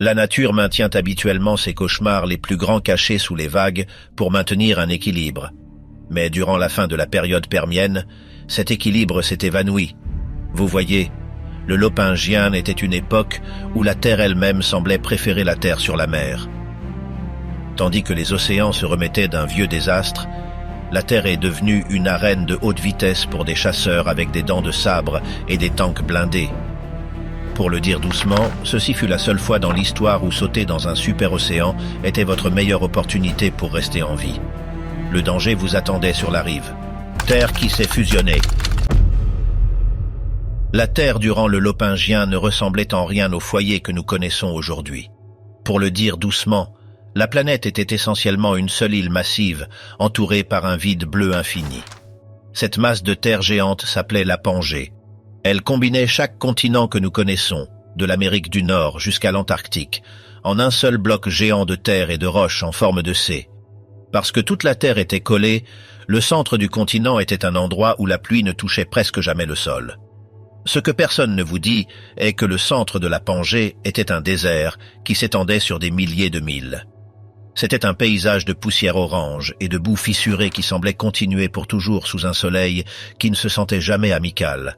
La nature maintient habituellement ses cauchemars les plus grands cachés sous les vagues pour maintenir un équilibre. Mais durant la fin de la période permienne, cet équilibre s'est évanoui. Vous voyez, le Lopingien était une époque où la Terre elle-même semblait préférer la Terre sur la mer. Tandis que les océans se remettaient d'un vieux désastre, la Terre est devenue une arène de haute vitesse pour des chasseurs avec des dents de sabre et des tanks blindés. Pour le dire doucement, ceci fut la seule fois dans l'histoire où sauter dans un super-océan était votre meilleure opportunité pour rester en vie. Le danger vous attendait sur la rive. Terre qui s'est fusionnée. La Terre durant le Lopingien ne ressemblait en rien au foyer que nous connaissons aujourd'hui. Pour le dire doucement, la planète était essentiellement une seule île massive, entourée par un vide bleu infini. Cette masse de terre géante s'appelait la Pangée. Elle combinait chaque continent que nous connaissons, de l'Amérique du Nord jusqu'à l'Antarctique, en un seul bloc géant de terre et de roches en forme de C. Parce que toute la Terre était collée, le centre du continent était un endroit où la pluie ne touchait presque jamais le sol. Ce que personne ne vous dit est que le centre de la Pangée était un désert qui s'étendait sur des milliers de milles. C'était un paysage de poussière orange et de boue fissurée qui semblait continuer pour toujours sous un soleil qui ne se sentait jamais amical.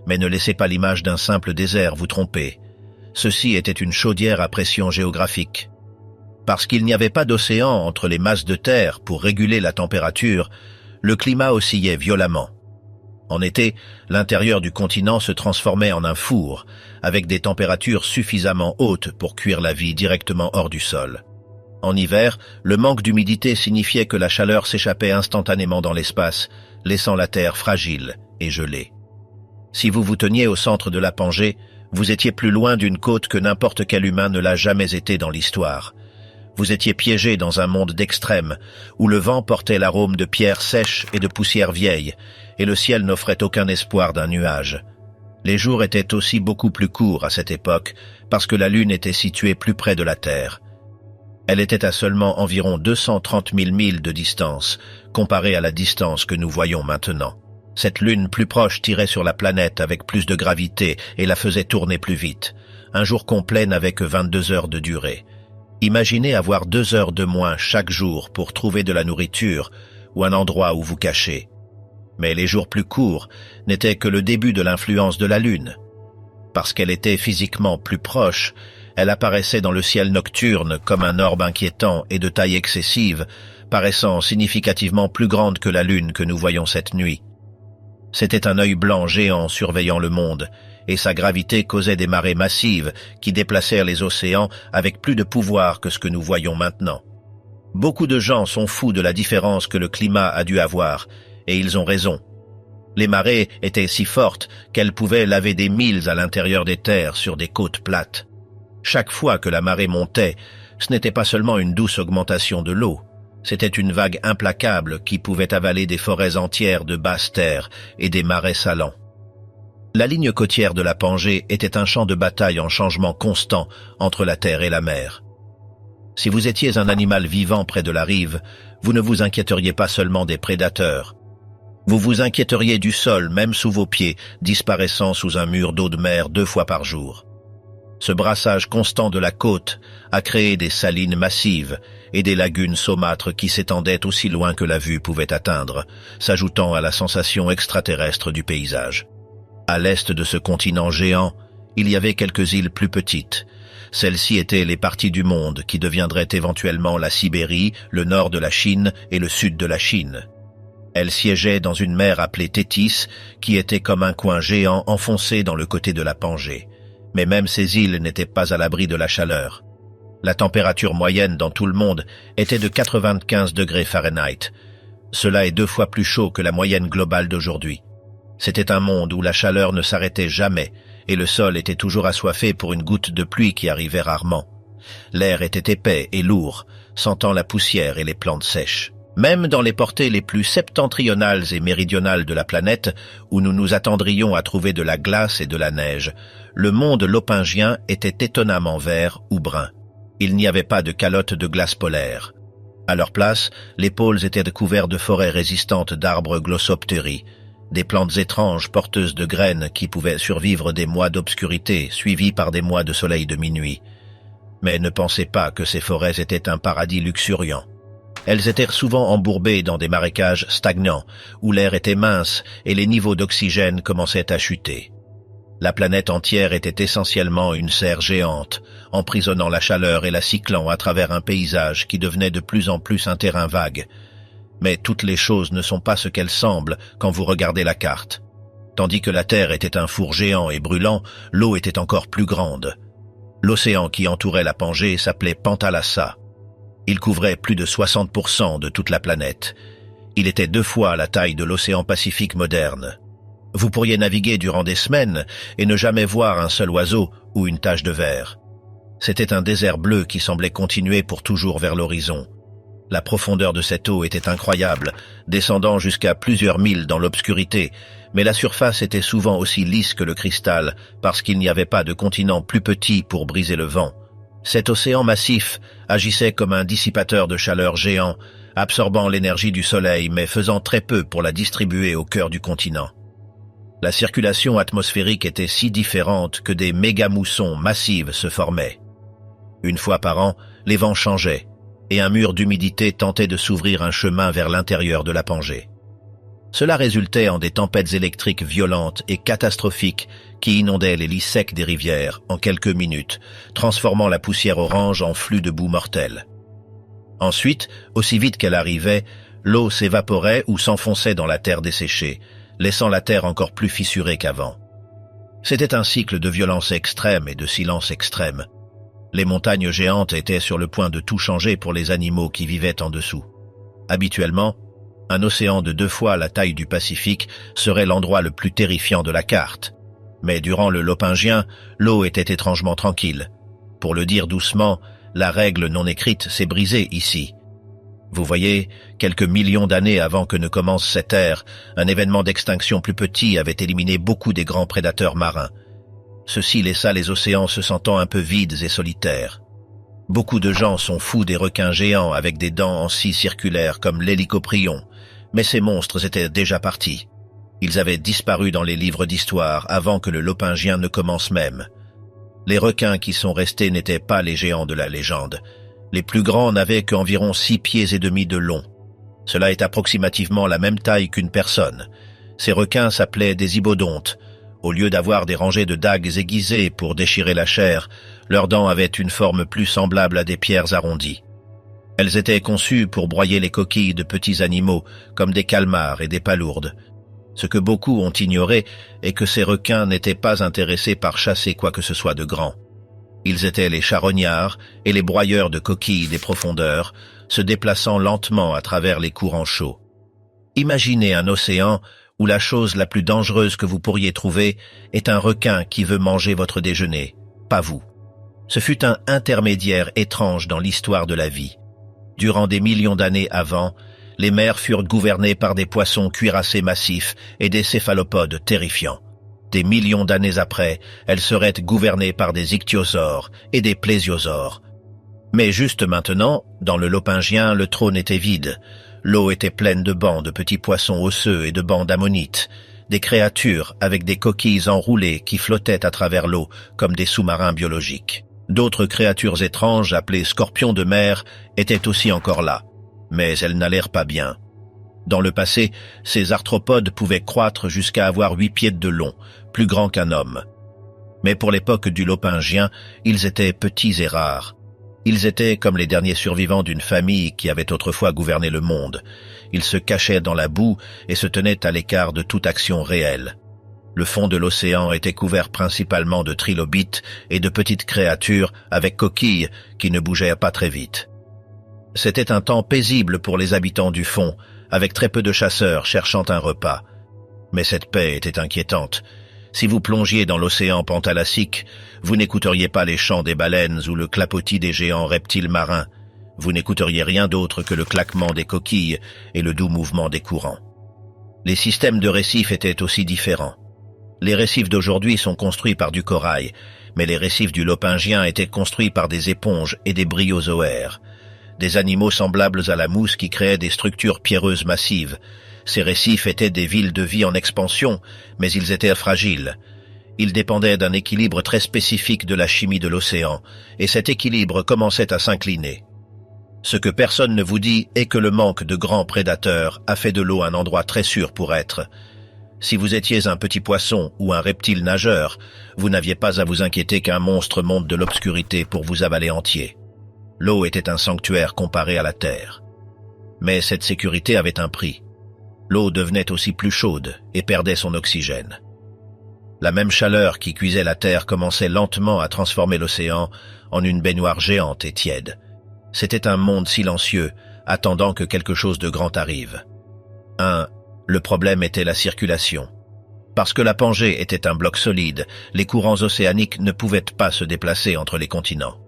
Mais ne laissez pas l'image d'un simple désert vous tromper. Ceci était une chaudière à pression géographique. Parce qu'il n'y avait pas d'océan entre les masses de terre pour réguler la température, le climat oscillait violemment. En été, l'intérieur du continent se transformait en un four, avec des températures suffisamment hautes pour cuire la vie directement hors du sol. En hiver, le manque d'humidité signifiait que la chaleur s'échappait instantanément dans l'espace, laissant la terre fragile et gelée. Si vous vous teniez au centre de la Pangée, vous étiez plus loin d'une côte que n'importe quel humain ne l'a jamais été dans l'histoire. Vous étiez piégé dans un monde d'extrêmes, où le vent portait l'arôme de pierres sèches et de poussière vieille, et le ciel n'offrait aucun espoir d'un nuage. Les jours étaient aussi beaucoup plus courts à cette époque, parce que la Lune était située plus près de la Terre. Elle était à seulement environ 230 000 milles de distance, comparée à la distance que nous voyons maintenant. Cette lune plus proche tirait sur la planète avec plus de gravité et la faisait tourner plus vite. Un jour complet n'avait que 22 heures de durée. Imaginez avoir 2 heures de moins chaque jour pour trouver de la nourriture ou un endroit où vous cacher. Mais les jours plus courts n'étaient que le début de l'influence de la Lune. Parce qu'elle était physiquement plus proche, elle apparaissait dans le ciel nocturne comme un orbe inquiétant et de taille excessive, paraissant significativement plus grande que la Lune que nous voyons cette nuit. C'était un œil blanc géant surveillant le monde, et sa gravité causait des marées massives qui déplacèrent les océans avec plus de pouvoir que ce que nous voyons maintenant. Beaucoup de gens sont fous de la différence que le climat a dû avoir, et ils ont raison. Les marées étaient si fortes qu'elles pouvaient laver des milles à l'intérieur des terres sur des côtes plates. Chaque fois que la marée montait, ce n'était pas seulement une douce augmentation de l'eau, c'était une vague implacable qui pouvait avaler des forêts entières de basses terres et des marais salants. La ligne côtière de la Pangée était un champ de bataille en changement constant entre la terre et la mer. Si vous étiez un animal vivant près de la rive, vous ne vous inquiéteriez pas seulement des prédateurs. Vous vous inquiéteriez du sol, même sous vos pieds, disparaissant sous un mur d'eau de mer 2 fois par jour. Ce brassage constant de la côte a créé des salines massives et des lagunes saumâtres qui s'étendaient aussi loin que la vue pouvait atteindre, s'ajoutant à la sensation extraterrestre du paysage. À l'est de ce continent géant, il y avait quelques îles plus petites. Celles-ci étaient les parties du monde qui deviendraient éventuellement la Sibérie, le nord de la Chine et le sud de la Chine. Elles siégeaient dans une mer appelée Tétis, qui était comme un coin géant enfoncé dans le côté de la Pangée. Mais même ces îles n'étaient pas à l'abri de la chaleur. La température moyenne dans tout le monde était de 95 degrés Fahrenheit. Cela est 2 fois plus chaud que la moyenne globale d'aujourd'hui. C'était un monde où la chaleur ne s'arrêtait jamais et le sol était toujours assoiffé pour une goutte de pluie qui arrivait rarement. L'air était épais et lourd, sentant la poussière et les plantes sèches. Même dans les portées les plus septentrionales et méridionales de la planète, où nous nous attendrions à trouver de la glace et de la neige, le monde lopingien était étonnamment vert ou brun. Il n'y avait pas de calotte de glace polaire. À leur place, les pôles étaient couverts de forêts résistantes d'arbres glossoptéries, des plantes étranges porteuses de graines qui pouvaient survivre des mois d'obscurité suivis par des mois de soleil de minuit. Mais ne pensez pas que ces forêts étaient un paradis luxuriant. Elles étaient souvent embourbées dans des marécages stagnants, où l'air était mince et les niveaux d'oxygène commençaient à chuter. La planète entière était essentiellement une serre géante, emprisonnant la chaleur et la cyclant à travers un paysage qui devenait de plus en plus un terrain vague. Mais toutes les choses ne sont pas ce qu'elles semblent quand vous regardez la carte. Tandis que la Terre était un four géant et brûlant, l'eau était encore plus grande. L'océan qui entourait la Pangée s'appelait Pantalassa. Il couvrait plus de 60% de toute la planète. Il était 2 fois la taille de l'océan Pacifique moderne. Vous pourriez naviguer durant des semaines et ne jamais voir un seul oiseau ou une tache de verre. C'était un désert bleu qui semblait continuer pour toujours vers l'horizon. La profondeur de cette eau était incroyable, descendant jusqu'à plusieurs milles dans l'obscurité, mais la surface était souvent aussi lisse que le cristal parce qu'il n'y avait pas de continent plus petit pour briser le vent. Cet océan massif agissait comme un dissipateur de chaleur géant, absorbant l'énergie du soleil mais faisant très peu pour la distribuer au cœur du continent. La circulation atmosphérique était si différente que des méga-moussons massives se formaient. Une fois par an, les vents changeaient, et un mur d'humidité tentait de s'ouvrir un chemin vers l'intérieur de la Pangée. Cela résultait en des tempêtes électriques violentes et catastrophiques qui inondaient les lits secs des rivières en quelques minutes, transformant la poussière orange en flux de boue mortelle. Ensuite, aussi vite qu'elle arrivait, l'eau s'évaporait ou s'enfonçait dans la terre desséchée, laissant la terre encore plus fissurée qu'avant. C'était un cycle de violence extrême et de silence extrême. Les montagnes géantes étaient sur le point de tout changer pour les animaux qui vivaient en dessous. Habituellement, un océan de 2 fois la taille du Pacifique serait l'endroit le plus terrifiant de la carte. Mais durant le Lopingien, l'eau était étrangement tranquille. Pour le dire doucement, la règle non écrite s'est brisée ici. Vous voyez, quelques millions d'années avant que ne commence cette ère, un événement d'extinction plus petit avait éliminé beaucoup des grands prédateurs marins. Ceci laissa les océans se sentant un peu vides et solitaires. Beaucoup de gens sont fous des requins géants avec des dents en scie circulaires comme l'hélicoprion, mais ces monstres étaient déjà partis. Ils avaient disparu dans les livres d'histoire avant que le Lopingien ne commence même. Les requins qui sont restés n'étaient pas les géants de la légende. Les plus grands n'avaient qu'environ 6 pieds et demi de long. Cela est approximativement la même taille qu'une personne. Ces requins s'appelaient des hybodontes. Au lieu d'avoir des rangées de dagues aiguisées pour déchirer la chair, leurs dents avaient une forme plus semblable à des pierres arrondies. Elles étaient conçues pour broyer les coquilles de petits animaux, comme des calmars et des palourdes. Ce que beaucoup ont ignoré est que ces requins n'étaient pas intéressés par chasser quoi que ce soit de grand. Ils étaient les charognards et les broyeurs de coquilles des profondeurs, se déplaçant lentement à travers les courants chauds. Imaginez un océan où la chose la plus dangereuse que vous pourriez trouver est un requin qui veut manger votre déjeuner, pas vous. Ce fut un intermédiaire étrange dans l'histoire de la vie. Durant des millions d'années avant, les mers furent gouvernées par des poissons cuirassés massifs et des céphalopodes terrifiants. Des millions d'années après, elles seraient gouvernées par des ichthyosaures et des plésiosaures. Mais juste maintenant, dans le Lopingien, le trône était vide. L'eau était pleine de bancs de petits poissons osseux et de bancs d'ammonites, des créatures avec des coquilles enroulées qui flottaient à travers l'eau comme des sous-marins biologiques. D'autres créatures étranges, appelées scorpions de mer, étaient aussi encore là, mais elles n'allèrent pas bien. Dans le passé, ces arthropodes pouvaient croître jusqu'à avoir 8 pieds de long, plus grands qu'un homme. Mais pour l'époque du Lopingien, ils étaient petits et rares. Ils étaient comme les derniers survivants d'une famille qui avait autrefois gouverné le monde. Ils se cachaient dans la boue et se tenaient à l'écart de toute action réelle. Le fond de l'océan était couvert principalement de trilobites et de petites créatures avec coquilles qui ne bougeaient pas très vite. C'était un temps paisible pour les habitants du fond, avec très peu de chasseurs cherchant un repas. Mais cette paix était inquiétante. Si vous plongiez dans l'océan Pantalassique, vous n'écouteriez pas les chants des baleines ou le clapotis des géants reptiles marins. Vous n'écouteriez rien d'autre que le claquement des coquilles et le doux mouvement des courants. Les systèmes de récifs étaient aussi différents. Les récifs d'aujourd'hui sont construits par du corail, mais les récifs du Lopingien étaient construits par des éponges et des bryozoaires. Des animaux semblables à la mousse qui créaient des structures pierreuses massives. Ces récifs étaient des villes de vie en expansion, mais ils étaient fragiles. Il dépendait d'un équilibre très spécifique de la chimie de l'océan, et cet équilibre commençait à s'incliner. Ce que personne ne vous dit est que le manque de grands prédateurs a fait de l'eau un endroit très sûr pour être. Si vous étiez un petit poisson ou un reptile nageur, vous n'aviez pas à vous inquiéter qu'un monstre monte de l'obscurité pour vous avaler entier. L'eau était un sanctuaire comparé à la terre. Mais cette sécurité avait un prix. L'eau devenait aussi plus chaude et perdait son oxygène. La même chaleur qui cuisait la terre commençait lentement à transformer l'océan en une baignoire géante et tiède. C'était un monde silencieux, attendant que quelque chose de grand arrive. Le problème était la circulation. Parce que la Pangée était un bloc solide, les courants océaniques ne pouvaient pas se déplacer entre les continents.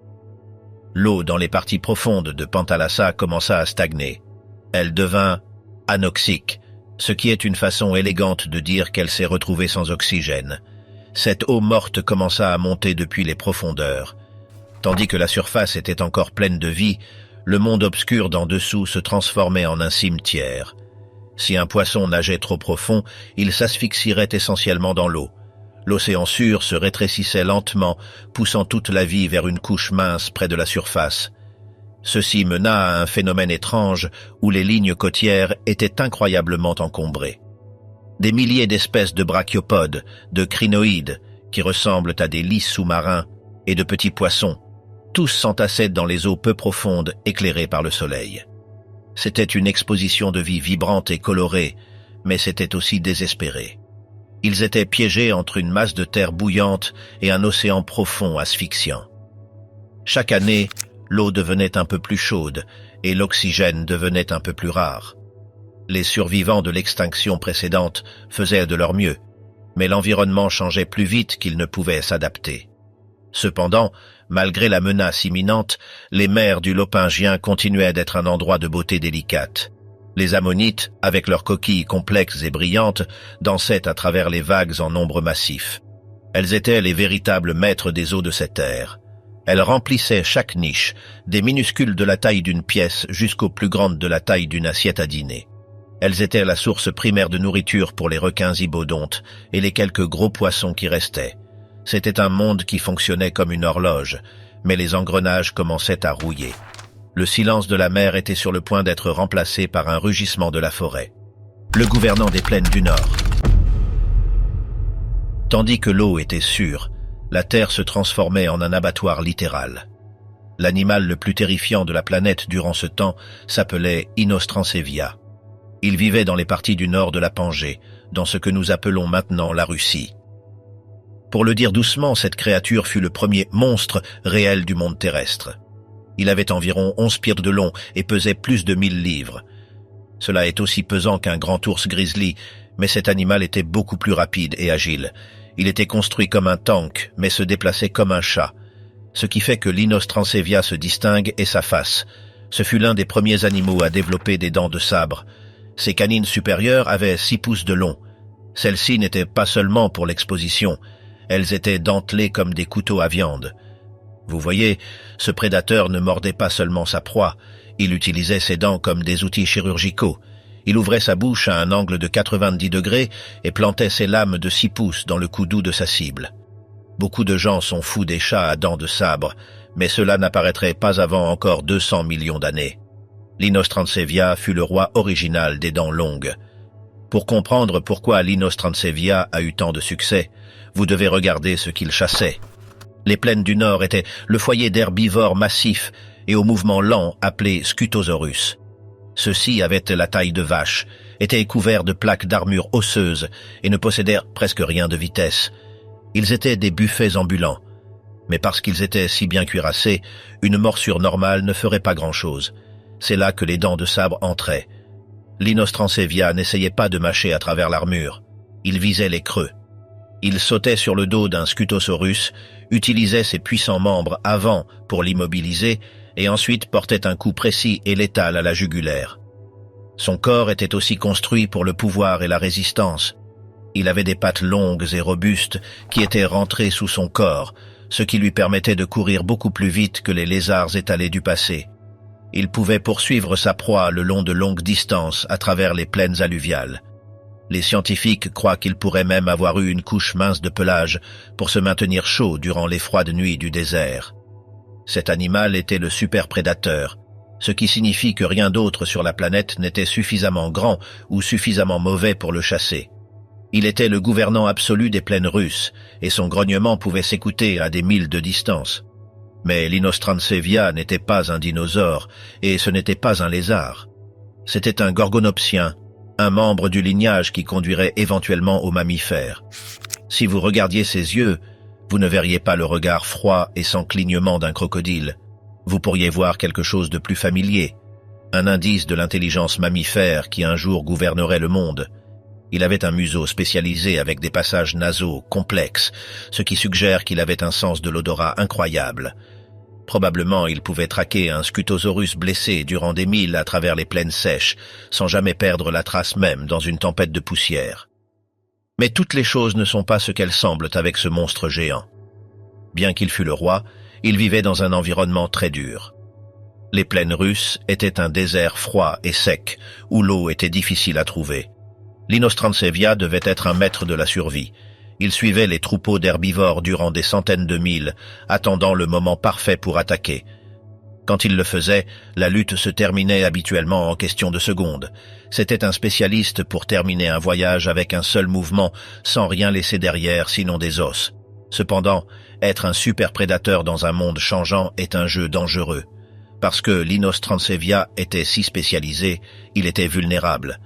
L'eau dans les parties profondes de Pantalassa commença à stagner. Elle devint anoxique, ce qui est une façon élégante de dire qu'elle s'est retrouvée sans oxygène. Cette eau morte commença à monter depuis les profondeurs. Tandis que la surface était encore pleine de vie, le monde obscur d'en dessous se transformait en un cimetière. Si un poisson nageait trop profond, il s'asphyxierait essentiellement dans l'eau. L'océan sûr se rétrécissait lentement, poussant toute la vie vers une couche mince près de la surface. Ceci mena à un phénomène étrange où les lignes côtières étaient incroyablement encombrées. Des milliers d'espèces de brachiopodes, de crinoïdes, qui ressemblent à des lys sous-marins, et de petits poissons, tous s'entassaient dans les eaux peu profondes éclairées par le soleil. C'était une exposition de vie vibrante et colorée, mais c'était aussi désespéré. Ils étaient piégés entre une masse de terre bouillante et un océan profond asphyxiant. Chaque année, l'eau devenait un peu plus chaude et l'oxygène devenait un peu plus rare. Les survivants de l'extinction précédente faisaient de leur mieux, mais l'environnement changeait plus vite qu'ils ne pouvaient s'adapter. Cependant, malgré la menace imminente, les mers du Lopingien continuaient d'être un endroit de beauté délicate. Les ammonites, avec leurs coquilles complexes et brillantes, dansaient à travers les vagues en nombre massif. Elles étaient les véritables maîtres des eaux de cette ère. Elles remplissaient chaque niche, des minuscules de la taille d'une pièce jusqu'aux plus grandes de la taille d'une assiette à dîner. Elles étaient la source primaire de nourriture pour les requins zibodontes et les quelques gros poissons qui restaient. C'était un monde qui fonctionnait comme une horloge, mais les engrenages commençaient à rouiller. Le silence de la mer était sur le point d'être remplacé par un rugissement de la forêt. Le gouvernant des plaines du Nord. Tandis que l'eau était sûre, la terre se transformait en un abattoir littéral. L'animal le plus terrifiant de la planète durant ce temps s'appelait Inostrancevia. Il vivait dans les parties du nord de la Pangée, dans ce que nous appelons maintenant la Russie. Pour le dire doucement, cette créature fut le premier monstre réel du monde terrestre. Il avait environ 11 pieds de long et pesait plus de 1000 livres. Cela est aussi pesant qu'un grand ours grizzly, mais cet animal était beaucoup plus rapide et agile. Il était construit comme un tank, mais se déplaçait comme un chat. Ce qui fait que l'Inostrancevia se distingue est sa face. Ce fut l'un des premiers animaux à développer des dents de sabre. Ses canines supérieures avaient 6 pouces de long. Celles-ci n'étaient pas seulement pour l'exposition. Elles étaient dentelées comme des couteaux à viande. Vous voyez, ce prédateur ne mordait pas seulement sa proie, il utilisait ses dents comme des outils chirurgicaux. Il ouvrait sa bouche à un angle de 90 degrés et plantait ses lames de 6 pouces dans le cou doux de sa cible. Beaucoup de gens sont fous des chats à dents de sabre, mais cela n'apparaîtrait pas avant encore 200 millions d'années. L'Inostrancevia fut le roi original des dents longues. Pour comprendre pourquoi l'Inostrancevia a eu tant de succès, vous devez regarder ce qu'il chassait. Les plaines du Nord étaient le foyer d'herbivores massifs et au mouvement lent appelés Scutosaurus. Ceux-ci avaient la taille de vache, étaient couverts de plaques d'armure osseuse et ne possédèrent presque rien de vitesse. Ils étaient des buffets ambulants. Mais parce qu'ils étaient si bien cuirassés, une morsure normale ne ferait pas grand-chose. C'est là que les dents de sabre entraient. L'Inostrancevia n'essayait pas de mâcher à travers l'armure. Il visait les creux. Il sautait sur le dos d'un Scutosaurus, utilisait ses puissants membres avant pour l'immobiliser et ensuite portait un coup précis et létal à la jugulaire. Son corps était aussi construit pour le pouvoir et la résistance. Il avait des pattes longues et robustes qui étaient rentrées sous son corps, ce qui lui permettait de courir beaucoup plus vite que les lézards étalés du passé. Il pouvait poursuivre sa proie le long de longues distances à travers les plaines alluviales. Les scientifiques croient qu'il pourrait même avoir eu une couche mince de pelage pour se maintenir chaud durant les froides nuits du désert. Cet animal était le super-prédateur, ce qui signifie que rien d'autre sur la planète n'était suffisamment grand ou suffisamment mauvais pour le chasser. Il était le gouvernant absolu des plaines russes, et son grognement pouvait s'écouter à des milles de distance. Mais l'Inostrancevia n'était pas un dinosaure, et ce n'était pas un lézard. C'était un gorgonopsien, un membre du lignage qui conduirait éventuellement aux mammifères. Si vous regardiez ses yeux, vous ne verriez pas le regard froid et sans clignement d'un crocodile. Vous pourriez voir quelque chose de plus familier, un indice de l'intelligence mammifère qui un jour gouvernerait le monde. Il avait un museau spécialisé avec des passages nasaux complexes, ce qui suggère qu'il avait un sens de l'odorat incroyable. Probablement, il pouvait traquer un Scutosaurus blessé durant des milles à travers les plaines sèches, sans jamais perdre la trace même dans une tempête de poussière. Mais toutes les choses ne sont pas ce qu'elles semblent avec ce monstre géant. Bien qu'il fût le roi, il vivait dans un environnement très dur. Les plaines russes étaient un désert froid et sec, où l'eau était difficile à trouver. L'Inostrancevia devait être un maître de la survie. Il suivait les troupeaux d'herbivores durant des centaines de milles, attendant le moment parfait pour attaquer. Quand il le faisait, la lutte se terminait habituellement en question de secondes. C'était un spécialiste pour terminer un voyage avec un seul mouvement, sans rien laisser derrière sinon des os. Cependant, être un super prédateur dans un monde changeant est un jeu dangereux. Parce que l'Inostrancevia était si spécialisé, il était vulnérable.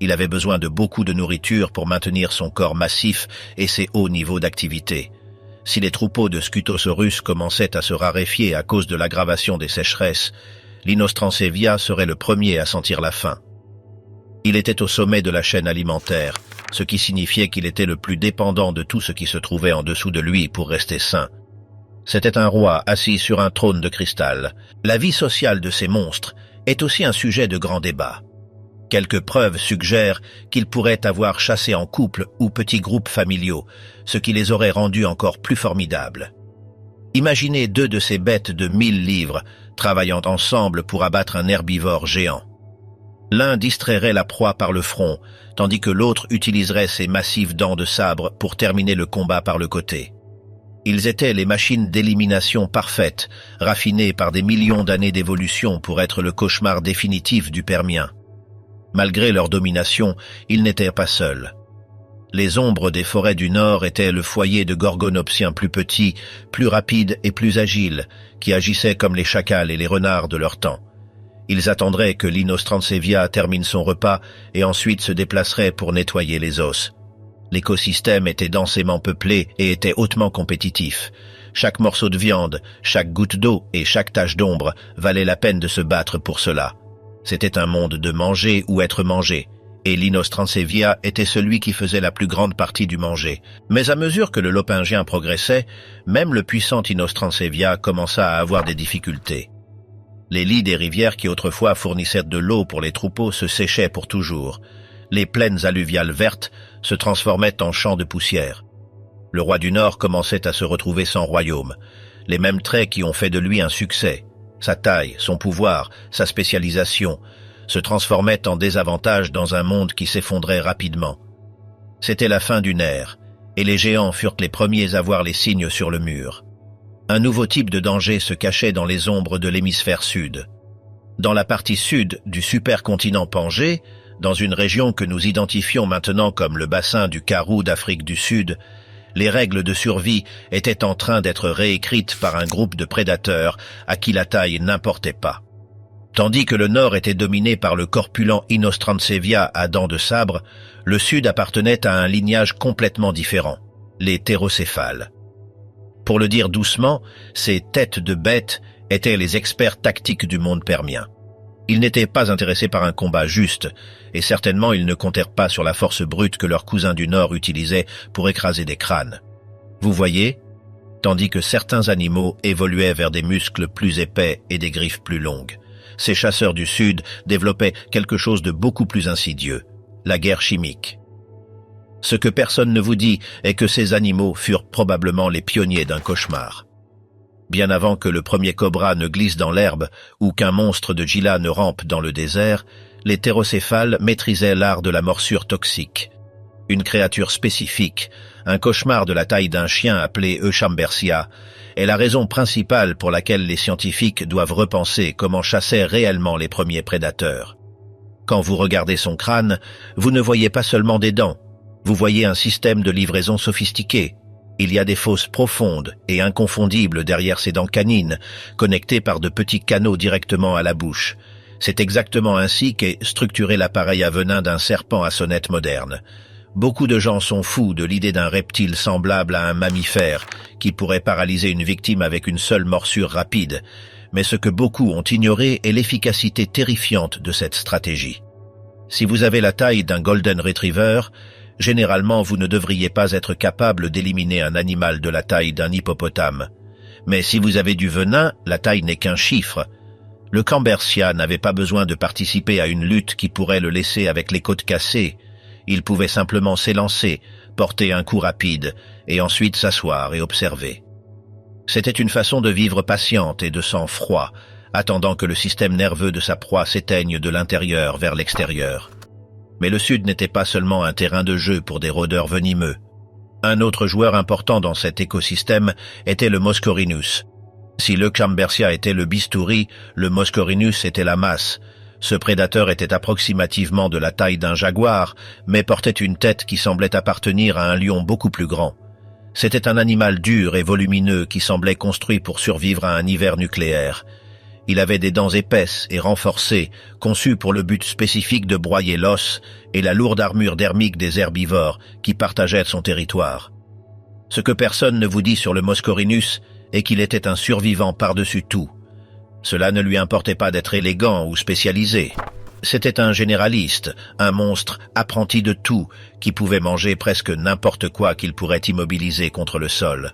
Il avait besoin de beaucoup de nourriture pour maintenir son corps massif et ses hauts niveaux d'activité. Si les troupeaux de Scutosaurus commençaient à se raréfier à cause de l'aggravation des sécheresses, l'Inostrancevia serait le premier à sentir la faim. Il était au sommet de la chaîne alimentaire, ce qui signifiait qu'il était le plus dépendant de tout ce qui se trouvait en dessous de lui pour rester sain. C'était un roi assis sur un trône de cristal. La vie sociale de ces monstres est aussi un sujet de grand débat. Quelques preuves suggèrent qu'ils pourraient avoir chassé en couple ou petits groupes familiaux, ce qui les aurait rendus encore plus formidables. Imaginez deux de ces bêtes de 1000 livres travaillant ensemble pour abattre un herbivore géant. L'un distrairait la proie par le front, tandis que l'autre utiliserait ses massives dents de sabre pour terminer le combat par le côté. Ils étaient les machines d'élimination parfaites, raffinées par des millions d'années d'évolution pour être le cauchemar définitif du Permien. Malgré leur domination, ils n'étaient pas seuls. Les ombres des forêts du Nord étaient le foyer de gorgonopsiens plus petits, plus rapides et plus agiles, qui agissaient comme les chacals et les renards de leur temps. Ils attendraient que l'Inostrancevia termine son repas et ensuite se déplaceraient pour nettoyer les os. L'écosystème était densément peuplé et était hautement compétitif. Chaque morceau de viande, chaque goutte d'eau et chaque tache d'ombre valait la peine de se battre pour cela. C'était un monde de manger ou être mangé, et l'Inostrancevia était celui qui faisait la plus grande partie du manger. Mais à mesure que le Lopingien progressait, même le puissant Inostrancevia commença à avoir des difficultés. Les lits des rivières qui autrefois fournissaient de l'eau pour les troupeaux se séchaient pour toujours. Les plaines alluviales vertes se transformaient en champs de poussière. Le roi du Nord commençait à se retrouver sans royaume. Les mêmes traits qui ont fait de lui un succès, sa taille, son pouvoir, sa spécialisation, se transformaient en désavantage dans un monde qui s'effondrait rapidement. C'était la fin d'une ère, et les géants furent les premiers à voir les signes sur le mur. Un nouveau type de danger se cachait dans les ombres de l'hémisphère sud. Dans la partie sud du supercontinent Pangée, dans une région que nous identifions maintenant comme le bassin du Karoo d'Afrique du Sud, les règles de survie étaient en train d'être réécrites par un groupe de prédateurs à qui la taille n'importait pas. Tandis que le nord était dominé par le corpulent Inostrancevia à dents de sabre, le sud appartenait à un lignage complètement différent, les thérocéphales. Pour le dire doucement, ces têtes de bêtes étaient les experts tactiques du monde permien. Ils n'étaient pas intéressés par un combat juste, et certainement ils ne comptèrent pas sur la force brute que leurs cousins du Nord utilisaient pour écraser des crânes. Vous voyez, tandis que certains animaux évoluaient vers des muscles plus épais et des griffes plus longues. Ces chasseurs du Sud développaient quelque chose de beaucoup plus insidieux, la guerre chimique. Ce que personne ne vous dit est que ces animaux furent probablement les pionniers d'un cauchemar. Bien avant que le premier cobra ne glisse dans l'herbe ou qu'un monstre de Gila ne rampe dans le désert, les thérocéphales maîtrisaient l'art de la morsure toxique. Une créature spécifique, un cauchemar de la taille d'un chien appelé Euchambersia, est la raison principale pour laquelle les scientifiques doivent repenser comment chassaient réellement les premiers prédateurs. Quand vous regardez son crâne, vous ne voyez pas seulement des dents, vous voyez un système de livraison sophistiqué. Il y a des fosses profondes et inconfondibles derrière ses dents canines, connectées par de petits canaux directement à la bouche. C'est exactement ainsi qu'est structuré l'appareil à venin d'un serpent à sonnette moderne. Beaucoup de gens sont fous de l'idée d'un reptile semblable à un mammifère qui pourrait paralyser une victime avec une seule morsure rapide, mais ce que beaucoup ont ignoré est l'efficacité terrifiante de cette stratégie. Si vous avez la taille d'un Golden Retriever, généralement vous ne devriez pas être capable d'éliminer un animal de la taille d'un hippopotame. Mais si vous avez du venin, la taille n'est qu'un chiffre. Le Cambersia n'avait pas besoin de participer à une lutte qui pourrait le laisser avec les côtes cassées. Il pouvait simplement s'élancer, porter un coup rapide, et ensuite s'asseoir et observer. C'était une façon de vivre patiente et de sang-froid, attendant que le système nerveux de sa proie s'éteigne de l'intérieur vers l'extérieur. Mais le Sud n'était pas seulement un terrain de jeu pour des rôdeurs venimeux. Un autre joueur important dans cet écosystème était le Moscorinus. Si le Cambersia était le bistouri, le Moscorinus était la masse. Ce prédateur était approximativement de la taille d'un jaguar, mais portait une tête qui semblait appartenir à un lion beaucoup plus grand. C'était un animal dur et volumineux qui semblait construit pour survivre à un hiver nucléaire. Il avait des dents épaisses et renforcées, conçues pour le but spécifique de broyer l'os et la lourde armure dermique des herbivores qui partageaient son territoire. Ce que personne ne vous dit sur le Moscorinus est qu'il était un survivant par-dessus tout. Cela ne lui importait pas d'être élégant ou spécialisé. C'était un généraliste, un monstre apprenti de tout, qui pouvait manger presque n'importe quoi qu'il pourrait immobiliser contre le sol.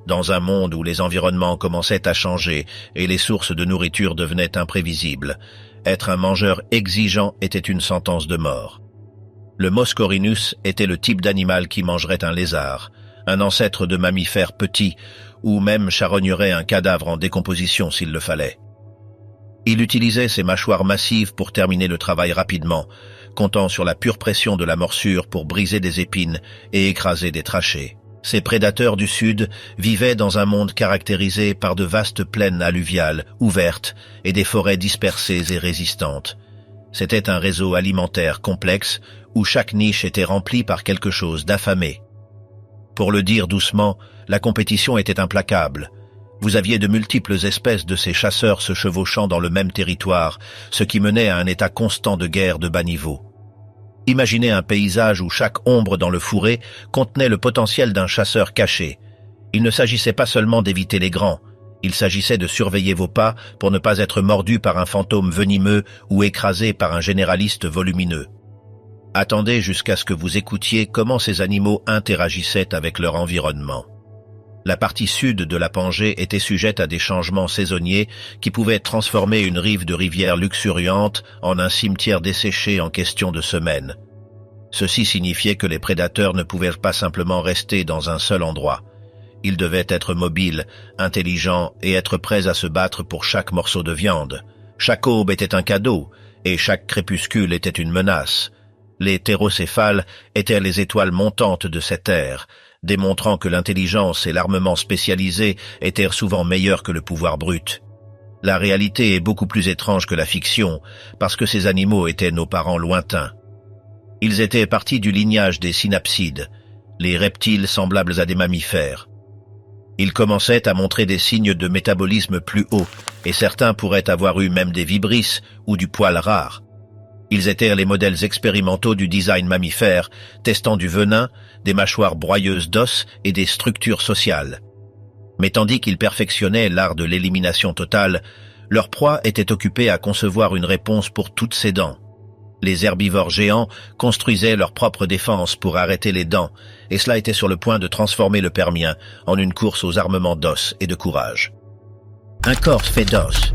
Dans un monde où les environnements commençaient à changer et les sources de nourriture devenaient imprévisibles, être un mangeur exigeant était une sentence de mort. Le Moscorinus était le type d'animal qui mangerait un lézard, un ancêtre de mammifères petits, ou même charognerait un cadavre en décomposition s'il le fallait. Il utilisait ses mâchoires massives pour terminer le travail rapidement, comptant sur la pure pression de la morsure pour briser des épines et écraser des trachées. Ces prédateurs du Sud vivaient dans un monde caractérisé par de vastes plaines alluviales, ouvertes, et des forêts dispersées et résistantes. C'était un réseau alimentaire complexe où chaque niche était remplie par quelque chose d'affamé. Pour le dire doucement, la compétition était implacable. Vous aviez de multiples espèces de ces chasseurs se chevauchant dans le même territoire, ce qui menait à un état constant de guerre de bas niveau. Imaginez un paysage où chaque ombre dans le fourré contenait le potentiel d'un chasseur caché. Il ne s'agissait pas seulement d'éviter les grands, il s'agissait de surveiller vos pas pour ne pas être mordu par un fantôme venimeux ou écrasé par un généraliste volumineux. Attendez jusqu'à ce que vous écoutiez comment ces animaux interagissaient avec leur environnement. La partie sud de la Pangée était sujette à des changements saisonniers qui pouvaient transformer une rive de rivière luxuriante en un cimetière desséché en question de semaines. Ceci signifiait que les prédateurs ne pouvaient pas simplement rester dans un seul endroit. Ils devaient être mobiles, intelligents et être prêts à se battre pour chaque morceau de viande. Chaque aube était un cadeau et chaque crépuscule était une menace. Les thérocéphales étaient les étoiles montantes de cette ère, démontrant que l'intelligence et l'armement spécialisé étaient souvent meilleurs que le pouvoir brut. La réalité est beaucoup plus étrange que la fiction, parce que ces animaux étaient nos parents lointains. Ils étaient partis du lignage des synapsides, les reptiles semblables à des mammifères. Ils commençaient à montrer des signes de métabolisme plus haut, et certains pourraient avoir eu même des vibrisses ou du poil rare. Ils étaient les modèles expérimentaux du design mammifère, testant du venin, des mâchoires broyeuses d'os et des structures sociales. Mais tandis qu'ils perfectionnaient l'art de l'élimination totale, leur proie était occupée à concevoir une réponse pour toutes ses dents. Les herbivores géants construisaient leur propre défense pour arrêter les dents, et cela était sur le point de transformer le Permien en une course aux armements d'os et de courage. Un corps fait d'os.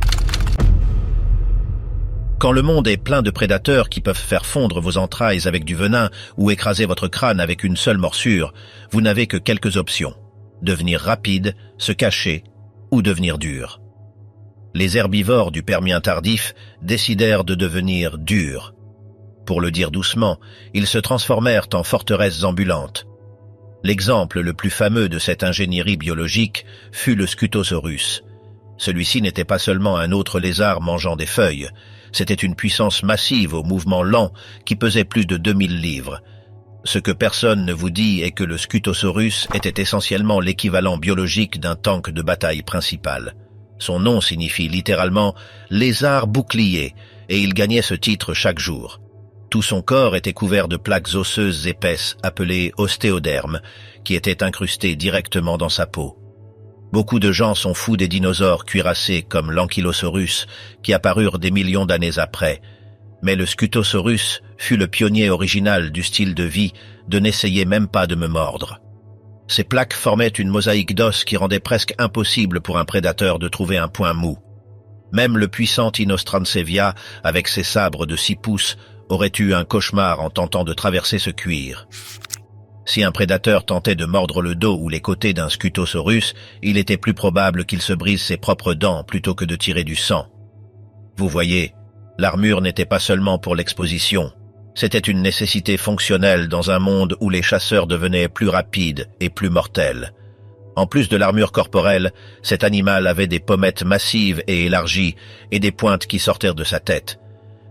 Quand le monde est plein de prédateurs qui peuvent faire fondre vos entrailles avec du venin ou écraser votre crâne avec une seule morsure, vous n'avez que quelques options. Devenir rapide, se cacher ou devenir dur. Les herbivores du Permien tardif décidèrent de devenir durs. Pour le dire doucement, ils se transformèrent en forteresses ambulantes. L'exemple le plus fameux de cette ingénierie biologique fut le Scutosaurus. Celui-ci n'était pas seulement un autre lézard mangeant des feuilles, c'était une puissance massive au mouvement lent qui pesait plus de 2000 livres. Ce que personne ne vous dit est que le Scutosaurus était essentiellement l'équivalent biologique d'un tank de bataille principal. Son nom signifie littéralement « lézard bouclier » et il gagnait ce titre chaque jour. Tout son corps était couvert de plaques osseuses épaisses appelées ostéodermes, qui étaient incrustées directement dans sa peau. Beaucoup de gens sont fous des dinosaures cuirassés comme l'Ankylosaurus, qui apparurent des millions d'années après, mais le Scutosaurus fut le pionnier original du style de vie de n'essayer même pas de me mordre. Ces plaques formaient une mosaïque d'os qui rendait presque impossible pour un prédateur de trouver un point mou. Même le puissant Inostrancevia, avec ses sabres de 6 pouces, aurait eu un cauchemar en tentant de traverser ce cuir. Si un prédateur tentait de mordre le dos ou les côtés d'un Scutosaurus, il était plus probable qu'il se brise ses propres dents plutôt que de tirer du sang. Vous voyez, l'armure n'était pas seulement pour l'exposition, c'était une nécessité fonctionnelle dans un monde où les chasseurs devenaient plus rapides et plus mortels. En plus de l'armure corporelle, cet animal avait des pommettes massives et élargies et des pointes qui sortaient de sa tête.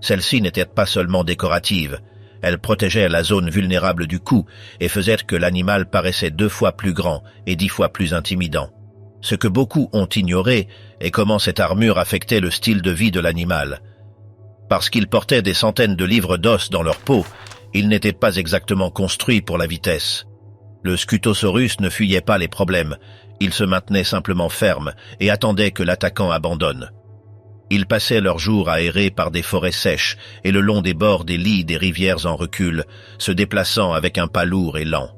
Celles-ci n'étaient pas seulement décoratives, elles protégeaient la zone vulnérable du cou et faisaient que l'animal paraissait 2 fois plus grand et 10 fois plus intimidant. Ce que beaucoup ont ignoré est comment cette armure affectait le style de vie de l'animal. Parce qu'ils portaient des centaines de livres d'os dans leur peau, ils n'étaient pas exactement construits pour la vitesse. Le Scutosaurus ne fuyait pas les problèmes, il se maintenait simplement ferme et attendait que l'attaquant abandonne. Ils passaient leurs jours à errer par des forêts sèches et le long des bords des lits des rivières en recul, se déplaçant avec un pas lourd et lent.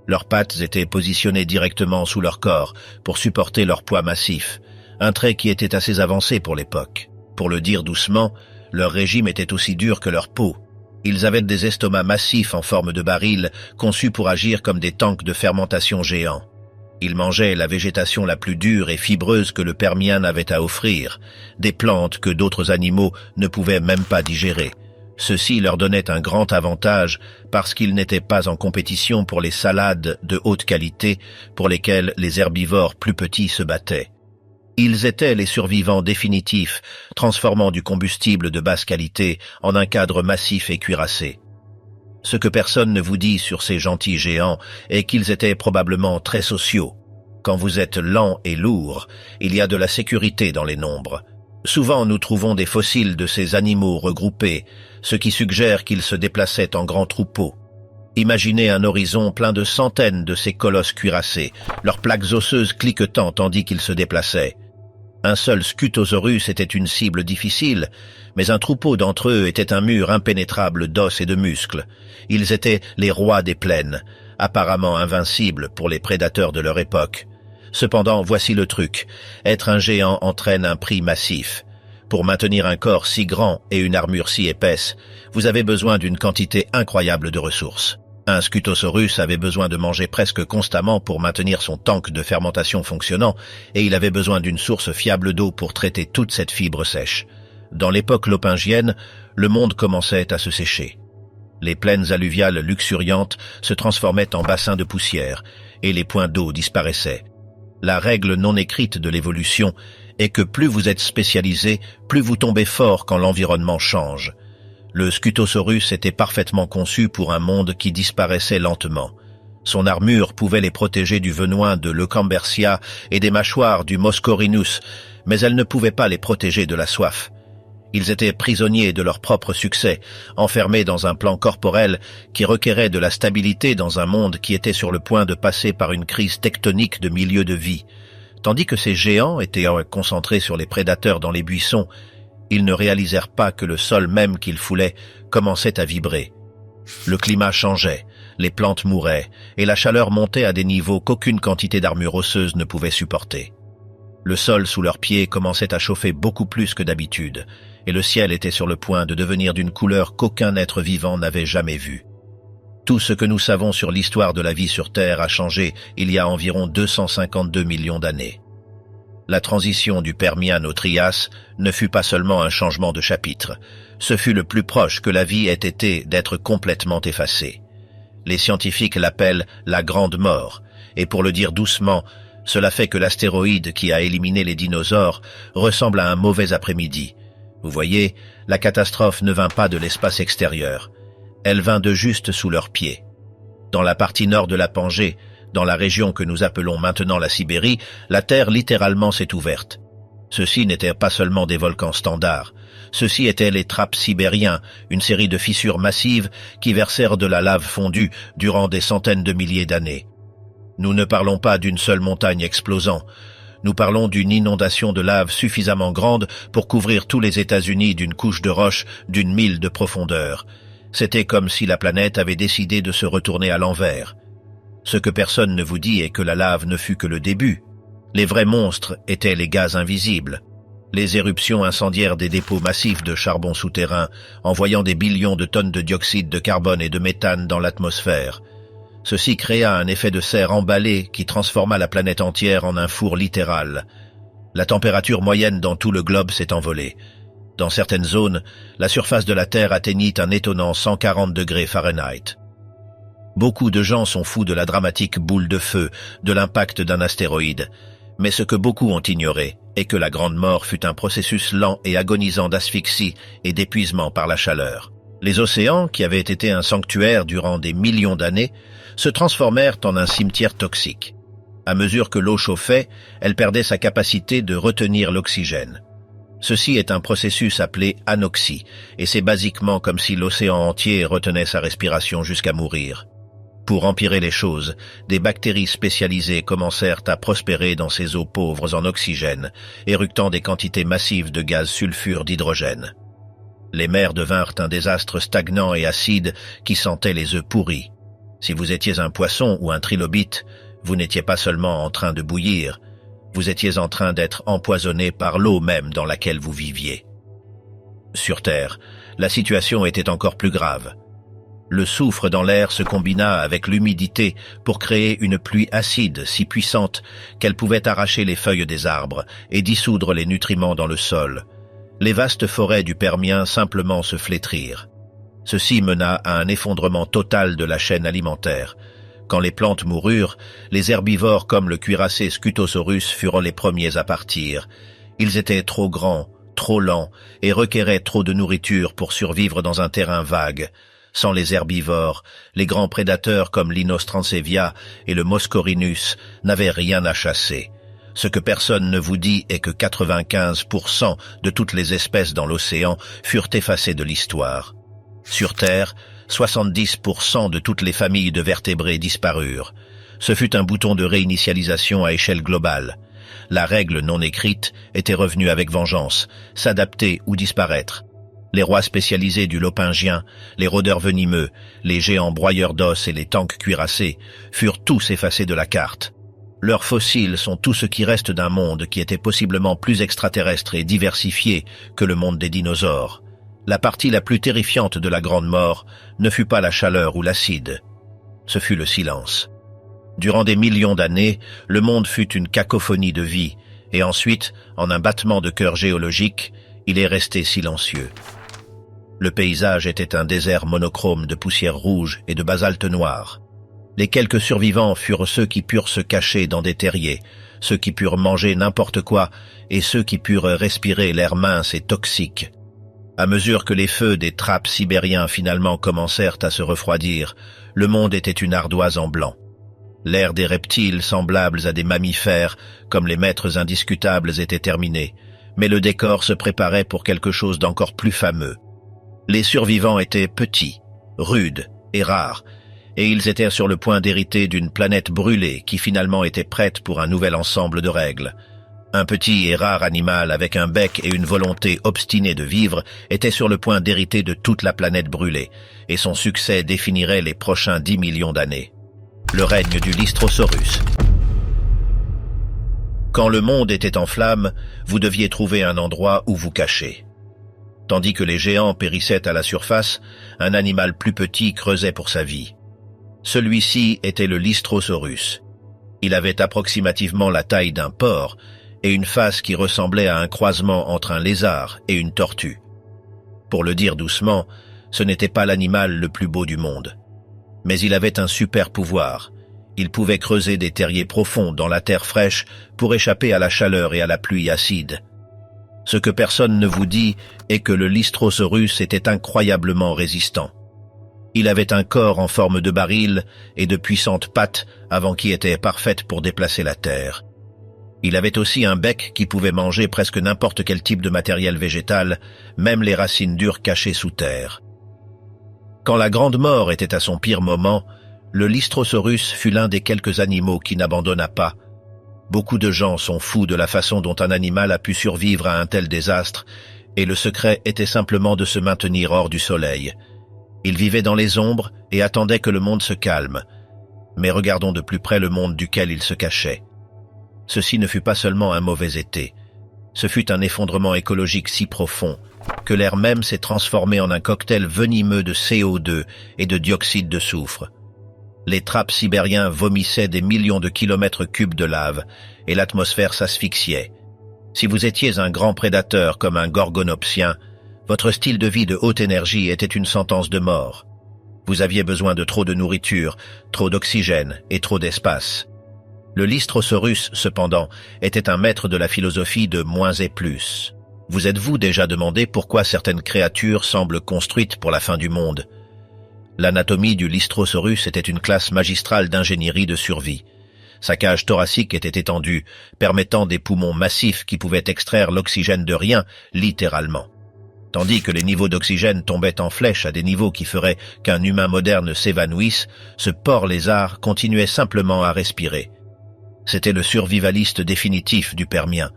Leurs pattes étaient positionnées directement sous leur corps pour supporter leur poids massif, un trait qui était assez avancé pour l'époque. Pour le dire doucement, leur régime était aussi dur que leur peau. Ils avaient des estomacs massifs en forme de baril, conçus pour agir comme des tanks de fermentation géants. Ils mangeaient la végétation la plus dure et fibreuse que le Permien avait à offrir, des plantes que d'autres animaux ne pouvaient même pas digérer. Ceci leur donnait un grand avantage parce qu'ils n'étaient pas en compétition pour les salades de haute qualité pour lesquelles les herbivores plus petits se battaient. Ils étaient les survivants définitifs, transformant du combustible de basse qualité en un cadre massif et cuirassé. Ce que personne ne vous dit sur ces gentils géants est qu'ils étaient probablement très sociaux. Quand vous êtes lent et lourd, il y a de la sécurité dans les nombres. Souvent nous trouvons des fossiles de ces animaux regroupés, ce qui suggère qu'ils se déplaçaient en grands troupeaux. Imaginez un horizon plein de centaines de ces colosses cuirassés, leurs plaques osseuses cliquetant tandis qu'ils se déplaçaient. Un seul Scutosaurus était une cible difficile, mais un troupeau d'entre eux était un mur impénétrable d'os et de muscles. Ils étaient les rois des plaines, apparemment invincibles pour les prédateurs de leur époque. Cependant, voici le truc. Être un géant entraîne un prix massif. Pour maintenir un corps si grand et une armure si épaisse, vous avez besoin d'une quantité incroyable de ressources. Un Scutosaurus avait besoin de manger presque constamment pour maintenir son tank de fermentation fonctionnant et il avait besoin d'une source fiable d'eau pour traiter toute cette fibre sèche. Dans l'époque lopingienne, le monde commençait à se sécher. Les plaines alluviales luxuriantes se transformaient en bassins de poussière et les points d'eau disparaissaient. La règle non écrite de l'évolution est que plus vous êtes spécialisé, plus vous tombez fort quand l'environnement change. Le Scutosaurus était parfaitement conçu pour un monde qui disparaissait lentement. Son armure pouvait les protéger du venin de l'Eucambersia et des mâchoires du Moscorinus, mais elle ne pouvait pas les protéger de la soif. Ils étaient prisonniers de leur propre succès, enfermés dans un plan corporel qui requérait de la stabilité dans un monde qui était sur le point de passer par une crise tectonique de milieu de vie. Tandis que ces géants étaient concentrés sur les prédateurs dans les buissons, ils ne réalisèrent pas que le sol même qu'ils foulaient commençait à vibrer. Le climat changeait, les plantes mouraient, et la chaleur montait à des niveaux qu'aucune quantité d'armure osseuse ne pouvait supporter. Le sol sous leurs pieds commençait à chauffer beaucoup plus que d'habitude, et le ciel était sur le point de devenir d'une couleur qu'aucun être vivant n'avait jamais vue. Tout ce que nous savons sur l'histoire de la vie sur Terre a changé il y a environ 252 millions d'années. La transition du Permien au Trias ne fut pas seulement un changement de chapitre, ce fut le plus proche que la vie ait été d'être complètement effacée. Les scientifiques l'appellent la Grande Mort, et pour le dire doucement, cela fait que l'astéroïde qui a éliminé les dinosaures ressemble à un mauvais après-midi. Vous voyez, la catastrophe ne vint pas de l'espace extérieur, elle vint de juste sous leurs pieds. Dans la partie nord de la Pangée, dans la région que nous appelons maintenant la Sibérie, la Terre littéralement s'est ouverte. Ceux-ci n'étaient pas seulement des volcans standards, ceux-ci étaient les trappes sibériens, une série de fissures massives qui versèrent de la lave fondue durant des centaines de milliers d'années. Nous ne parlons pas d'une seule montagne explosant, nous parlons d'une inondation de lave suffisamment grande pour couvrir tous les États-Unis d'une couche de roche d'une mille de profondeur. C'était comme si la planète avait décidé de se retourner à l'envers. Ce que personne ne vous dit est que la lave ne fut que le début. Les vrais monstres étaient les gaz invisibles. Les éruptions incendiaires des dépôts massifs de charbon souterrain, envoyant des billions de tonnes de dioxyde de carbone et de méthane dans l'atmosphère. Ceci créa un effet de serre emballé qui transforma la planète entière en un four littéral. La température moyenne dans tout le globe s'est envolée. Dans certaines zones, la surface de la Terre atteignit un étonnant 140 degrés Fahrenheit. Beaucoup de gens sont fous de la dramatique boule de feu, de l'impact d'un astéroïde. Mais ce que beaucoup ont ignoré est que la Grande Mort fut un processus lent et agonisant d'asphyxie et d'épuisement par la chaleur. Les océans, qui avaient été un sanctuaire durant des millions d'années, se transformèrent en un cimetière toxique. À mesure que l'eau chauffait, elle perdait sa capacité de retenir l'oxygène. Ceci est un processus appelé anoxie, et c'est basiquement comme si l'océan entier retenait sa respiration jusqu'à mourir. Pour empirer les choses, des bactéries spécialisées commencèrent à prospérer dans ces eaux pauvres en oxygène, éructant des quantités massives de gaz sulfure d'hydrogène. Les mers devinrent un désastre stagnant et acide qui sentait les œufs pourris. Si vous étiez un poisson ou un trilobite, vous n'étiez pas seulement en train de bouillir, vous étiez en train d'être empoisonné par l'eau même dans laquelle vous viviez. Sur Terre, la situation était encore plus grave. Le soufre dans l'air se combina avec l'humidité pour créer une pluie acide si puissante qu'elle pouvait arracher les feuilles des arbres et dissoudre les nutriments dans le sol. Les vastes forêts du Permien simplement se flétrirent. Ceci mena à un effondrement total de la chaîne alimentaire. Quand les plantes moururent, les herbivores comme le cuirassé Scutosaurus furent les premiers à partir. Ils étaient trop grands, trop lents et requéraient trop de nourriture pour survivre dans un terrain vague. Sans les herbivores, les grands prédateurs comme l'Inostrancevia et le Moscorinus n'avaient rien à chasser. Ce que personne ne vous dit est que 95% de toutes les espèces dans l'océan furent effacées de l'histoire. Sur Terre, 70% de toutes les familles de vertébrés disparurent. Ce fut un bouton de réinitialisation à échelle globale. La règle non écrite était revenue avec vengeance, s'adapter ou disparaître. Les rois spécialisés du lopingien, les rôdeurs venimeux, les géants broyeurs d'os et les tanks cuirassés furent tous effacés de la carte. Leurs fossiles sont tout ce qui reste d'un monde qui était possiblement plus extraterrestre et diversifié que le monde des dinosaures. La partie la plus terrifiante de la Grande Mort ne fut pas la chaleur ou l'acide, ce fut le silence. Durant des millions d'années, le monde fut une cacophonie de vie, et ensuite, en un battement de cœur géologique, il est resté silencieux. Le paysage était un désert monochrome de poussière rouge et de basalte noir. Les quelques survivants furent ceux qui purent se cacher dans des terriers, ceux qui purent manger n'importe quoi et ceux qui purent respirer l'air mince et toxique. À mesure que les feux des trappes sibériens finalement commencèrent à se refroidir, le monde était une ardoise en blanc. L'ère des reptiles semblables à des mammifères, comme les maîtres indiscutables, était terminée, mais le décor se préparait pour quelque chose d'encore plus fameux. Les survivants étaient petits, rudes et rares, et ils étaient sur le point d'hériter d'une planète brûlée qui finalement était prête pour un nouvel ensemble de règles. Un petit et rare animal avec un bec et une volonté obstinée de vivre était sur le point d'hériter de toute la planète brûlée, et son succès définirait les prochains 10 millions d'années. Le règne du Lystrosaurus. Quand le monde était en flammes, vous deviez trouver un endroit où vous cacher. Tandis que les géants périssaient à la surface, un animal plus petit creusait pour sa vie. Celui-ci était le Lystrosaurus. Il avait approximativement la taille d'un porc, et une face qui ressemblait à un croisement entre un lézard et une tortue. Pour le dire doucement, ce n'était pas l'animal le plus beau du monde. Mais il avait un super pouvoir. Il pouvait creuser des terriers profonds dans la terre fraîche pour échapper à la chaleur et à la pluie acide. Ce que personne ne vous dit est que le Lystrosaurus était incroyablement résistant. Il avait un corps en forme de baril et de puissantes pattes avant qui étaient parfaites pour déplacer la terre. Il avait aussi un bec qui pouvait manger presque n'importe quel type de matériel végétal, même les racines dures cachées sous terre. Quand la Grande Mort était à son pire moment, le Lystrosaurus fut l'un des quelques animaux qui n'abandonna pas. Beaucoup de gens sont fous de la façon dont un animal a pu survivre à un tel désastre, et le secret était simplement de se maintenir hors du soleil. Il vivait dans les ombres et attendait que le monde se calme. Mais regardons de plus près le monde duquel il se cachait. Ceci ne fut pas seulement un mauvais été. Ce fut un effondrement écologique si profond que l'air même s'est transformé en un cocktail venimeux de CO2 et de dioxyde de soufre. Les trappes sibériens vomissaient des millions de kilomètres cubes de lave et l'atmosphère s'asphyxiait. Si vous étiez un grand prédateur comme un gorgonopsien, votre style de vie de haute énergie était une sentence de mort. Vous aviez besoin de trop de nourriture, trop d'oxygène et trop d'espace. Le Lystrosaurus, cependant, était un maître de la philosophie de moins et plus. Vous êtes-vous déjà demandé pourquoi certaines créatures semblent construites pour la fin du monde? L'anatomie du Lystrosaurus était une classe magistrale d'ingénierie de survie. Sa cage thoracique était étendue, permettant des poumons massifs qui pouvaient extraire l'oxygène de rien, littéralement. Tandis que les niveaux d'oxygène tombaient en flèche à des niveaux qui feraient qu'un humain moderne s'évanouisse, ce porc lézard continuait simplement à respirer. C'était le survivaliste définitif du Permien.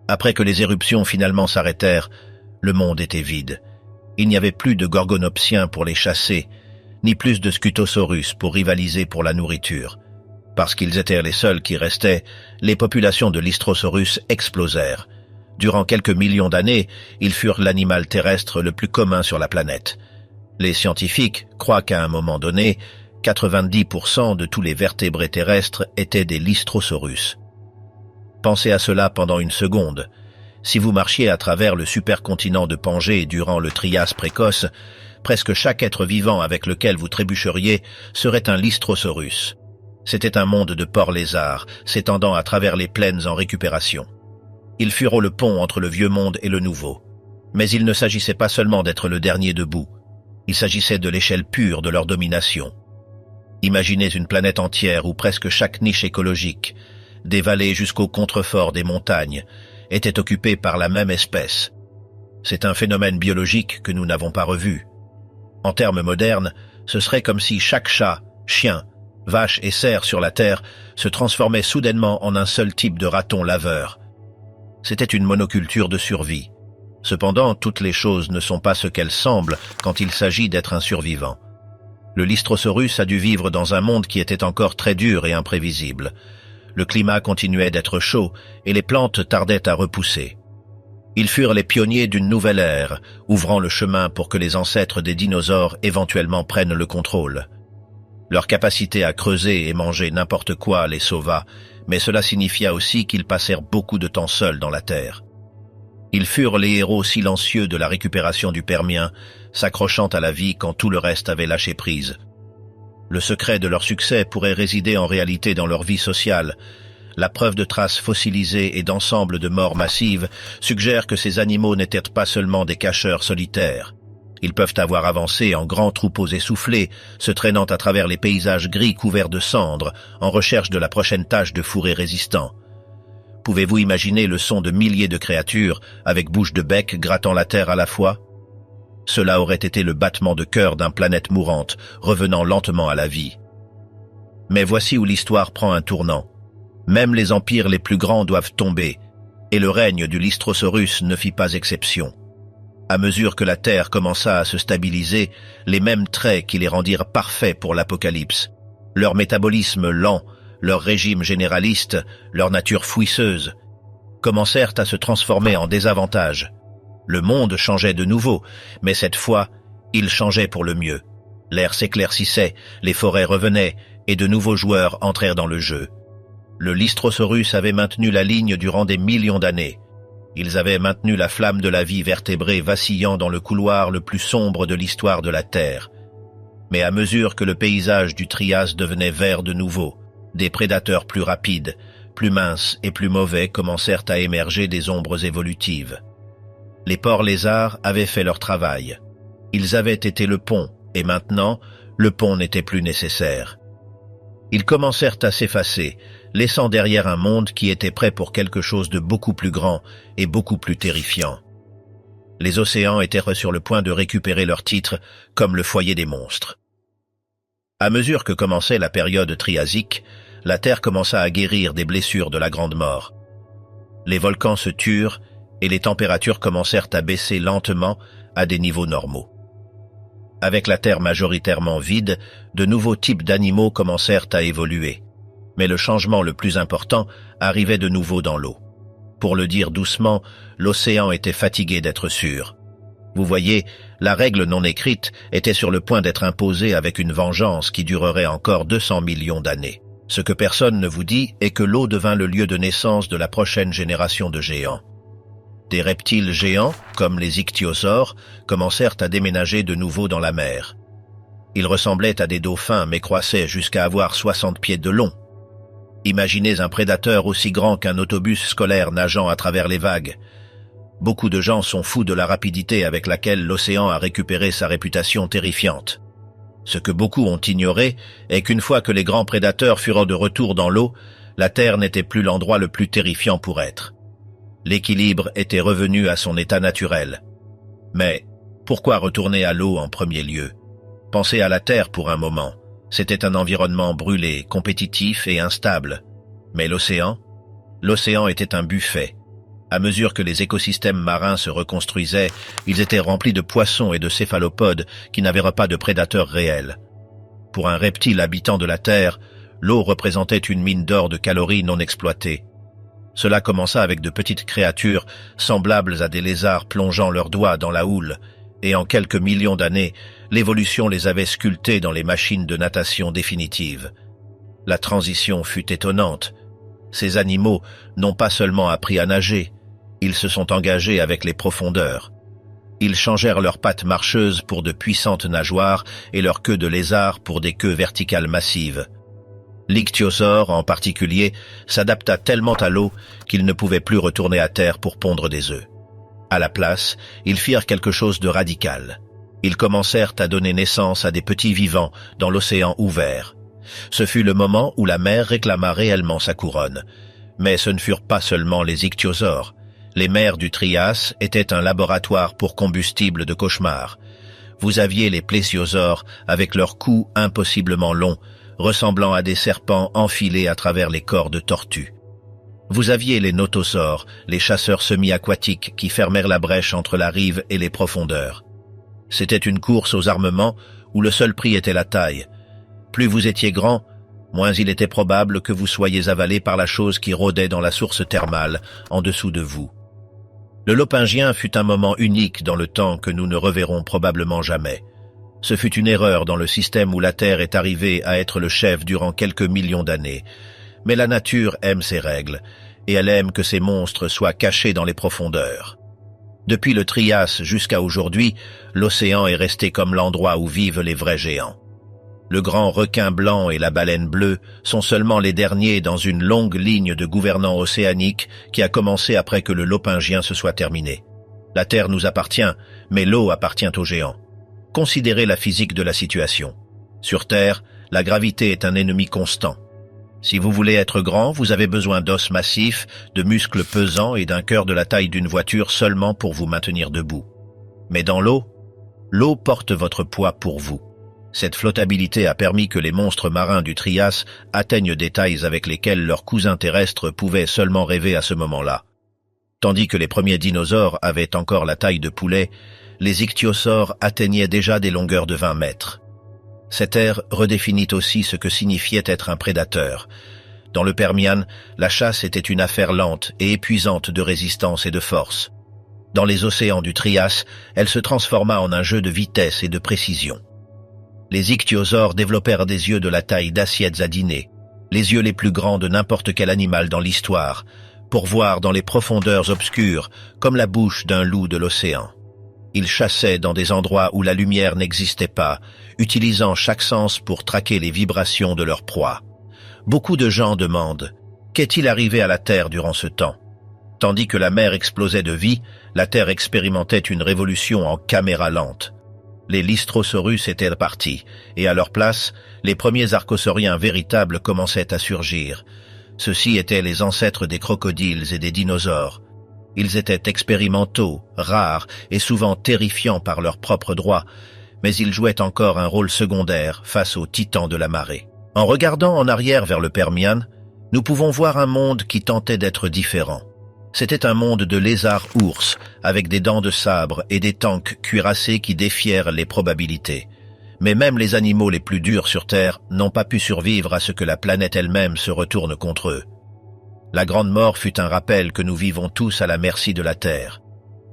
Après que les éruptions finalement s'arrêtèrent, le monde était vide. Il n'y avait plus de gorgonopsiens pour les chasser, ni plus de scutosaurus pour rivaliser pour la nourriture. Parce qu'ils étaient les seuls qui restaient, les populations de Lystrosaurus explosèrent. Durant quelques millions d'années, ils furent l'animal terrestre le plus commun sur la planète. Les scientifiques croient qu'à un moment donné, 90% de tous les vertébrés terrestres étaient des Lystrosaurus. Pensez à cela pendant une seconde. Si vous marchiez à travers le supercontinent de Pangée durant le Trias précoce, presque chaque être vivant avec lequel vous trébucheriez serait un Lystrosaurus. C'était un monde de porcs-lézards, s'étendant à travers les plaines en récupération. Ils furent le pont entre le vieux monde et le nouveau. Mais il ne s'agissait pas seulement d'être le dernier debout. Il s'agissait de l'échelle pure de leur domination. Imaginez une planète entière où presque chaque niche écologique, des vallées jusqu'au contrefort des montagnes, était occupée par la même espèce. C'est un phénomène biologique que nous n'avons pas revu. En termes modernes, ce serait comme si chaque chat, chien, vache et cerf sur la Terre se transformait soudainement en un seul type de raton laveur. C'était une monoculture de survie. Cependant, toutes les choses ne sont pas ce qu'elles semblent quand il s'agit d'être un survivant. Le Lystrosaurus a dû vivre dans un monde qui était encore très dur et imprévisible. Le climat continuait d'être chaud et les plantes tardaient à repousser. Ils furent les pionniers d'une nouvelle ère, ouvrant le chemin pour que les ancêtres des dinosaures éventuellement prennent le contrôle. Leur capacité à creuser et manger n'importe quoi les sauva, mais cela signifia aussi qu'ils passèrent beaucoup de temps seuls dans la terre. Ils furent les héros silencieux de la récupération du Permien, s'accrochant à la vie quand tout le reste avait lâché prise. Le secret de leur succès pourrait résider en réalité dans leur vie sociale. La preuve de traces fossilisées et d'ensemble de morts massives suggère que ces animaux n'étaient pas seulement des cacheurs solitaires. Ils peuvent avoir avancé en grands troupeaux essoufflés, se traînant à travers les paysages gris couverts de cendres, en recherche de la prochaine tâche de fourré résistant. Pouvez-vous imaginer le son de milliers de créatures, avec bouche de bec grattant la terre à la fois? Cela aurait été le battement de cœur d'une planète mourante, revenant lentement à la vie. Mais voici où l'histoire prend un tournant. Même les empires les plus grands doivent tomber, et le règne du Lystrosaurus ne fit pas exception. À mesure que la Terre commença à se stabiliser, les mêmes traits qui les rendirent parfaits pour l'apocalypse, leur métabolisme lent, leur régime généraliste, leur nature fouisseuse, commencèrent à se transformer en désavantage. Le monde changeait de nouveau, mais cette fois, il changeait pour le mieux. L'air s'éclaircissait, les forêts revenaient, et de nouveaux joueurs entrèrent dans le jeu. Le Lystrosaurus avait maintenu la ligne durant des millions d'années. Ils avaient maintenu la flamme de la vie vertébrée vacillant dans le couloir le plus sombre de l'histoire de la Terre. Mais à mesure que le paysage du Trias devenait vert de nouveau, des prédateurs plus rapides, plus minces et plus mauvais commencèrent à émerger des ombres évolutives. Les porcs lézards avaient fait leur travail. Ils avaient été le pont, et maintenant, le pont n'était plus nécessaire. Ils commencèrent à s'effacer, laissant derrière un monde qui était prêt pour quelque chose de beaucoup plus grand et beaucoup plus terrifiant. Les océans étaient sur le point de récupérer leur titre comme le foyer des monstres. À mesure que commençait la période triasique, la Terre commença à guérir des blessures de la Grande Mort. Les volcans se turent et les températures commencèrent à baisser lentement à des niveaux normaux. Avec la Terre majoritairement vide, de nouveaux types d'animaux commencèrent à évoluer. Mais le changement le plus important arrivait de nouveau dans l'eau. Pour le dire doucement, l'océan était fatigué d'être sûr. Vous voyez, la règle non écrite était sur le point d'être imposée avec une vengeance qui durerait encore 200 millions d'années. Ce que personne ne vous dit est que l'eau devint le lieu de naissance de la prochaine génération de géants. Des reptiles géants, comme les ichthyosaures, commencèrent à déménager de nouveau dans la mer. Ils ressemblaient à des dauphins mais croissaient jusqu'à avoir 60 pieds de long. Imaginez un prédateur aussi grand qu'un autobus scolaire nageant à travers les vagues. Beaucoup de gens sont fous de la rapidité avec laquelle l'océan a récupéré sa réputation terrifiante. Ce que beaucoup ont ignoré est qu'une fois que les grands prédateurs furent de retour dans l'eau, la Terre n'était plus l'endroit le plus terrifiant pour être. L'équilibre était revenu à son état naturel. Mais pourquoi retourner à l'eau en premier lieu? Pensez à la Terre pour un moment. C'était un environnement brûlé, compétitif et instable. Mais l'océan? L'océan était un buffet. À mesure que les écosystèmes marins se reconstruisaient, ils étaient remplis de poissons et de céphalopodes qui n'avaient pas de prédateurs réels. Pour un reptile habitant de la Terre, l'eau représentait une mine d'or de calories non exploitées. Cela commença avec de petites créatures semblables à des lézards plongeant leurs doigts dans la houle, et en quelques millions d'années, l'évolution les avait sculptés dans les machines de natation définitives. La transition fut étonnante. Ces animaux n'ont pas seulement appris à nager, ils se sont engagés avec les profondeurs. Ils changèrent leurs pattes marcheuses pour de puissantes nageoires et leur queue de lézard pour des queues verticales massives. L'ichthyosaure, en particulier, s'adapta tellement à l'eau qu'il ne pouvait plus retourner à terre pour pondre des œufs. À la place, ils firent quelque chose de radical. Ils commencèrent à donner naissance à des petits vivants dans l'océan ouvert. Ce fut le moment où la mer réclama réellement sa couronne. Mais ce ne furent pas seulement les ichthyosaures. Les mers du Trias étaient un laboratoire pour combustible de cauchemars. Vous aviez les plésiosaures avec leurs cous impossiblement longs, ressemblant à des serpents enfilés à travers les corps de tortues. Vous aviez les notosaures, les chasseurs semi-aquatiques qui fermèrent la brèche entre la rive et les profondeurs. C'était une course aux armements où le seul prix était la taille. Plus vous étiez grand, moins il était probable que vous soyez avalé par la chose qui rôdait dans la source thermale en dessous de vous. Le Lopingien fut un moment unique dans le temps que nous ne reverrons probablement jamais. Ce fut une erreur dans le système où la Terre est arrivée à être le chef durant quelques millions d'années. Mais la nature aime ses règles, et elle aime que ces monstres soient cachés dans les profondeurs. Depuis le Trias jusqu'à aujourd'hui, l'océan est resté comme l'endroit où vivent les vrais géants. Le grand requin blanc et la baleine bleue sont seulement les derniers dans une longue ligne de gouvernants océaniques qui a commencé après que le Lopingien se soit terminé. La Terre nous appartient, mais l'eau appartient aux géants. Considérez la physique de la situation. Sur Terre, la gravité est un ennemi constant. Si vous voulez être grand, vous avez besoin d'os massifs, de muscles pesants et d'un cœur de la taille d'une voiture seulement pour vous maintenir debout. Mais dans l'eau, l'eau porte votre poids pour vous. Cette flottabilité a permis que les monstres marins du Trias atteignent des tailles avec lesquelles leurs cousins terrestres pouvaient seulement rêver à ce moment-là. Tandis que les premiers dinosaures avaient encore la taille de poulet, les ichthyosaures atteignaient déjà des longueurs de 20 mètres. Cette ère redéfinit aussi ce que signifiait être un prédateur. Dans le Permian, la chasse était une affaire lente et épuisante de résistance et de force. Dans les océans du Trias, elle se transforma en un jeu de vitesse et de précision. Les ichthyosaures développèrent des yeux de la taille d'assiettes à dîner. les yeux les plus grands de n'importe quel animal dans l'histoire, pour voir dans les profondeurs obscures comme la bouche d'un loup de l'océan. Ils chassaient dans des endroits où la lumière n'existait pas, utilisant chaque sens pour traquer les vibrations de leur proie. Beaucoup de gens demandent « Qu'est-il arrivé à la Terre durant ce temps ?» Tandis que la mer explosait de vie, la Terre expérimentait une révolution en caméra lente. Les Lystrosaurus étaient partis, et à leur place, les premiers archosauriens véritables commençaient à surgir. Ceux-ci étaient les ancêtres des crocodiles et des dinosaures. Ils étaient expérimentaux, rares et souvent terrifiants par leurs propres droits, mais ils jouaient encore un rôle secondaire face aux titans de la marée. En regardant en arrière vers le Permian, nous pouvons voir un monde qui tentait d'être différent. C'était un monde de lézards-ours, avec des dents de sabre et des tanks cuirassés qui défièrent les probabilités. Mais même les animaux les plus durs sur Terre n'ont pas pu survivre à ce que la planète elle-même se retourne contre eux. La Grande Mort fut un rappel que nous vivons tous à la merci de la Terre.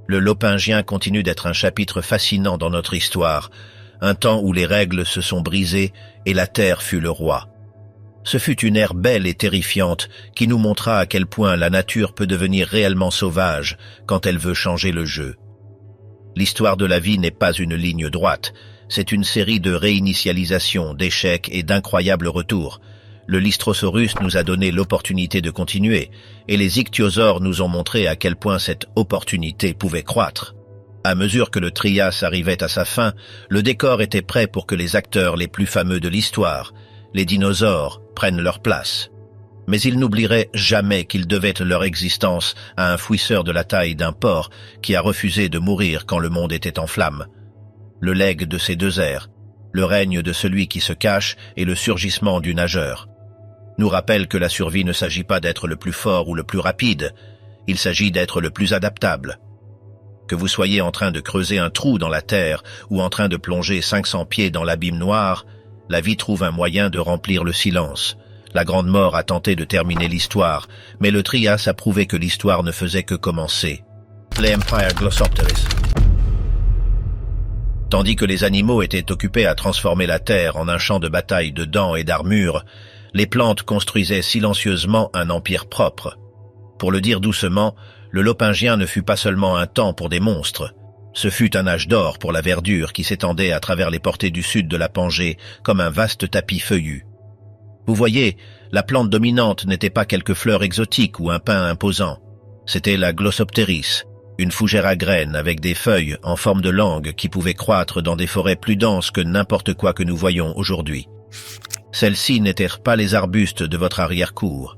Le Lopingien continue d'être un chapitre fascinant dans notre histoire, un temps où les règles se sont brisées et la Terre fut le roi. Ce fut une ère belle et terrifiante qui nous montra à quel point la nature peut devenir réellement sauvage quand elle veut changer le jeu. L'histoire de la vie n'est pas une ligne droite, c'est une série de réinitialisations, d'échecs et d'incroyables retours. Le Lystrosaurus nous a donné l'opportunité de continuer, et les ichthyosaures nous ont montré à quel point cette opportunité pouvait croître. À mesure que le Trias arrivait à sa fin, le décor était prêt pour que les acteurs les plus fameux de l'histoire, les dinosaures, prennent leur place. Mais ils n'oublieraient jamais qu'ils devaient leur existence à un fouisseur de la taille d'un porc qui a refusé de mourir quand le monde était en flammes. Le legs de ces deux ères, le règne de celui qui se cache et le surgissement du nageur, nous rappelle que la survie ne s'agit pas d'être le plus fort ou le plus rapide, il s'agit d'être le plus adaptable. Que vous soyez en train de creuser un trou dans la terre ou en train de plonger 500 pieds dans l'abîme noir, la vie trouve un moyen de remplir le silence. La Grande Mort a tenté de terminer l'histoire, mais le Trias a prouvé que l'histoire ne faisait que commencer. L'Empire Glossopteris. Tandis que les animaux étaient occupés à transformer la terre en un champ de bataille de dents et d'armures, les plantes construisaient silencieusement un empire propre. Pour le dire doucement, le Lopingien ne fut pas seulement un temps pour des monstres. Ce fut un âge d'or pour la verdure qui s'étendait à travers les portées du sud de la Pangée comme un vaste tapis feuillu. Vous voyez, la plante dominante n'était pas quelque fleur exotique ou un pin imposant. C'était la Glossopteris, une fougère à graines avec des feuilles en forme de langue qui pouvaient croître dans des forêts plus denses que n'importe quoi que nous voyons aujourd'hui. Celles-ci n'étaient pas les arbustes de votre arrière-cour.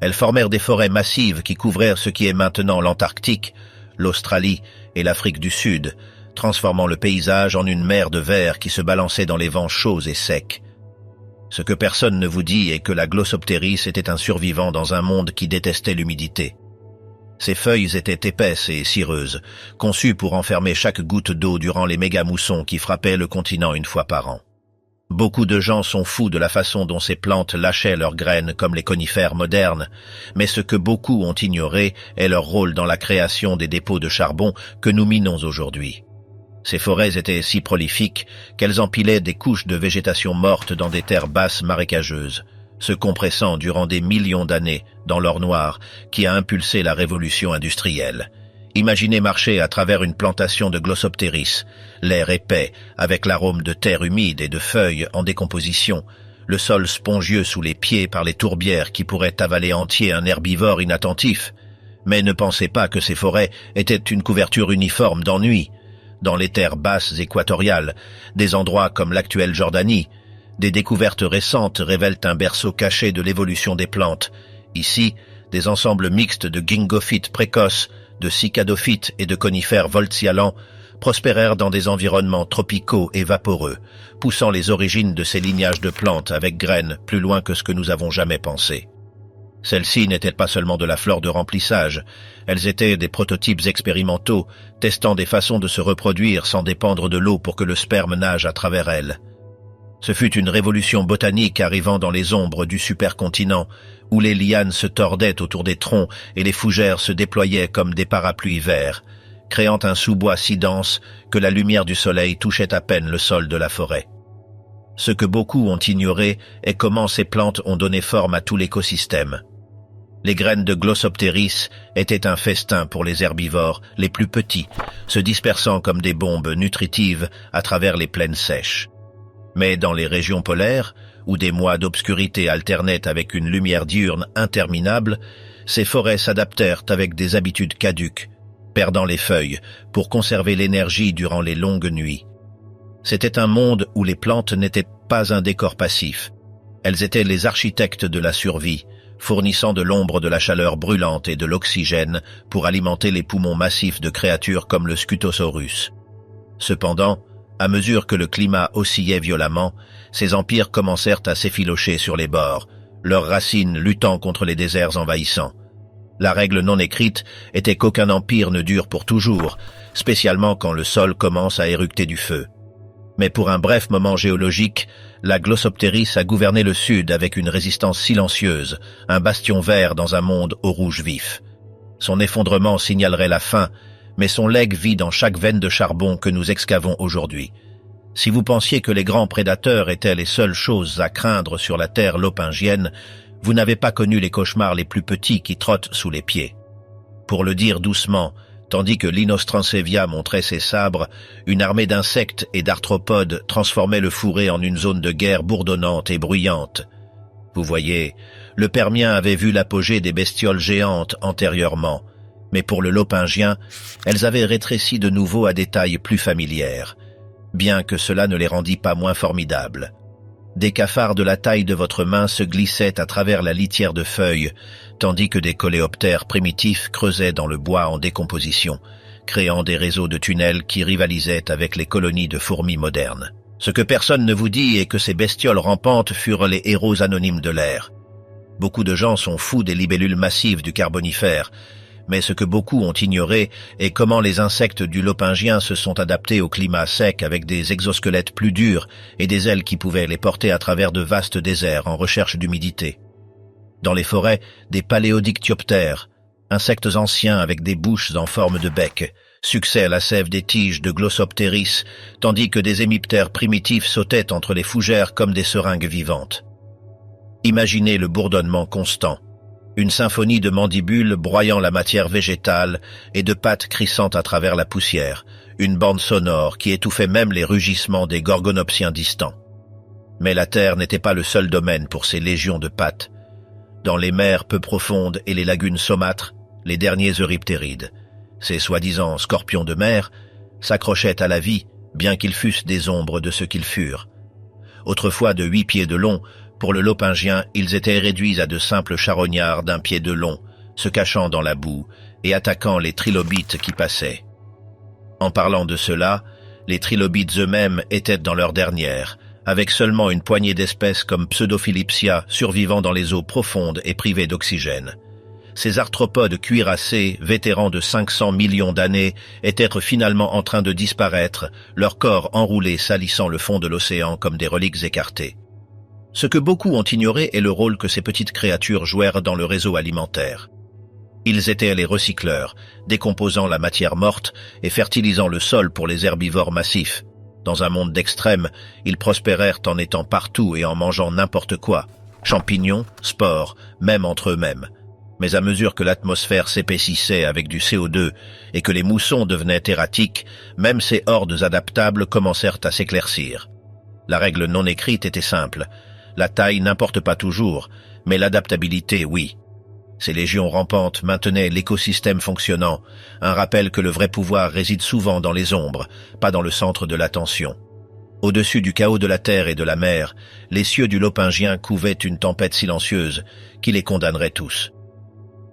Elles formèrent des forêts massives qui couvrirent ce qui est maintenant l'Antarctique, l'Australie et l'Afrique du Sud, transformant le paysage en une mer de verre qui se balançait dans les vents chauds et secs. Ce que personne ne vous dit est que la Glossopteris était un survivant dans un monde qui détestait l'humidité. Ses feuilles étaient épaisses et cireuses, conçues pour enfermer chaque goutte d'eau durant les méga-moussons qui frappaient le continent une fois par an. Beaucoup de gens sont fous de la façon dont ces plantes lâchaient leurs graines comme les conifères modernes, mais ce que beaucoup ont ignoré est leur rôle dans la création des dépôts de charbon que nous minons aujourd'hui. Ces forêts étaient si prolifiques qu'elles empilaient des couches de végétation morte dans des terres basses marécageuses, se compressant durant des millions d'années dans l'or noir qui a impulsé la révolution industrielle. Imaginez marcher à travers une plantation de Glossopteris, l'air épais, avec l'arôme de terre humide et de feuilles en décomposition, le sol spongieux sous les pieds par les tourbières qui pourraient avaler entier un herbivore inattentif. Mais ne pensez pas que ces forêts étaient une couverture uniforme d'ennui. Dans les terres basses équatoriales, des endroits comme l'actuelle Jordanie, des découvertes récentes révèlent un berceau caché de l'évolution des plantes. Ici, des ensembles mixtes de gingophytes précoces, de cicadophytes et de conifères voltialans prospérèrent dans des environnements tropicaux et vaporeux, poussant les origines de ces lignages de plantes avec graines plus loin que ce que nous avons jamais pensé. Celles-ci n'étaient pas seulement de la flore de remplissage, elles étaient des prototypes expérimentaux, testant des façons de se reproduire sans dépendre de l'eau pour que le sperme nage à travers elles. Ce fut une révolution botanique arrivant dans les ombres du supercontinent, où les lianes se tordaient autour des troncs et les fougères se déployaient comme des parapluies verts, créant un sous-bois si dense que la lumière du soleil touchait à peine le sol de la forêt. Ce que beaucoup ont ignoré est comment ces plantes ont donné forme à tout l'écosystème. Les graines de Glossopteris étaient un festin pour les herbivores les plus petits, se dispersant comme des bombes nutritives à travers les plaines sèches. Mais dans les régions polaires, où des mois d'obscurité alternaient avec une lumière diurne interminable, ces forêts s'adaptèrent avec des habitudes caduques, perdant les feuilles pour conserver l'énergie durant les longues nuits. C'était un monde où les plantes n'étaient pas un décor passif. Elles étaient les architectes de la survie, fournissant de l'ombre, de la chaleur brûlante et de l'oxygène pour alimenter les poumons massifs de créatures comme le Scutosaurus. Cependant, à mesure que le climat oscillait violemment, ces empires commencèrent à s'effilocher sur les bords, leurs racines luttant contre les déserts envahissants. La règle non écrite était qu'aucun empire ne dure pour toujours, spécialement quand le sol commence à éructer du feu. Mais pour un bref moment géologique, la Glossopteris a gouverné le sud avec une résistance silencieuse, un bastion vert dans un monde au rouge vif. Son effondrement signalerait la fin, mais son legs vit dans chaque veine de charbon que nous excavons aujourd'hui. Si vous pensiez que les grands prédateurs étaient les seules choses à craindre sur la terre lopingienne, vous n'avez pas connu les cauchemars les plus petits qui trottent sous les pieds. Pour le dire doucement, tandis que l'Inostrancevia montrait ses sabres, une armée d'insectes et d'arthropodes transformait le fourré en une zone de guerre bourdonnante et bruyante. Vous voyez, le Permien avait vu l'apogée des bestioles géantes antérieurement, mais pour le Lopingien, elles avaient rétréci de nouveau à des tailles plus familières, bien que cela ne les rendît pas moins formidables. Des cafards de la taille de votre main se glissaient à travers la litière de feuilles, tandis que des coléoptères primitifs creusaient dans le bois en décomposition, créant des réseaux de tunnels qui rivalisaient avec les colonies de fourmis modernes. Ce que personne ne vous dit est que ces bestioles rampantes furent les héros anonymes de l'ère. Beaucoup de gens sont fous des libellules massives du Carbonifère, mais ce que beaucoup ont ignoré est comment les insectes du Lopingien se sont adaptés au climat sec avec des exosquelettes plus durs et des ailes qui pouvaient les porter à travers de vastes déserts en recherche d'humidité. Dans les forêts, des paléodictyoptères, insectes anciens avec des bouches en forme de bec, succèdent à la sève des tiges de Glossopteris, tandis que des hémiptères primitifs sautaient entre les fougères comme des seringues vivantes. Imaginez le bourdonnement constant. Une symphonie de mandibules broyant la matière végétale et de pattes crissant à travers la poussière, une bande sonore qui étouffait même les rugissements des gorgonopsiens distants. Mais la terre n'était pas le seul domaine pour ces légions de pattes. Dans les mers peu profondes et les lagunes saumâtres, les derniers euryptérides, ces soi-disant scorpions de mer, s'accrochaient à la vie, bien qu'ils fussent des ombres de ce qu'ils furent. Autrefois de 8 pieds de long, pour le Lopingien, ils étaient réduits à de simples charognards d'1 pied de long, se cachant dans la boue et attaquant les trilobites qui passaient. En parlant de cela, les trilobites eux-mêmes étaient dans leur dernière, avec seulement une poignée d'espèces comme Pseudophilipsia survivant dans les eaux profondes et privées d'oxygène. Ces arthropodes cuirassés, vétérans de 500 millions d'années, étaient finalement en train de disparaître, leurs corps enroulés salissant le fond de l'océan comme des reliques écartées. Ce que beaucoup ont ignoré est le rôle que ces petites créatures jouèrent dans le réseau alimentaire. Ils étaient les recycleurs, décomposant la matière morte et fertilisant le sol pour les herbivores massifs. Dans un monde d'extrêmes, ils prospérèrent en étant partout et en mangeant n'importe quoi, champignons, spores, même entre eux-mêmes. Mais à mesure que l'atmosphère s'épaississait avec du CO2 et que les moussons devenaient erratiques, même ces hordes adaptables commencèrent à s'éclaircir. La règle non écrite était simple. La taille n'importe pas toujours, mais l'adaptabilité, oui. Ces légions rampantes maintenaient l'écosystème fonctionnant, un rappel que le vrai pouvoir réside souvent dans les ombres, pas dans le centre de l'attention. Au-dessus du chaos de la terre et de la mer, les cieux du Lopingien couvaient une tempête silencieuse qui les condamnerait tous.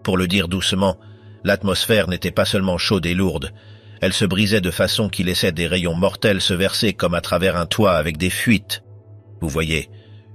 Pour le dire doucement, l'atmosphère n'était pas seulement chaude et lourde, elle se brisait de façon qui laissait des rayons mortels se verser comme à travers un toit avec des fuites. Vous voyez,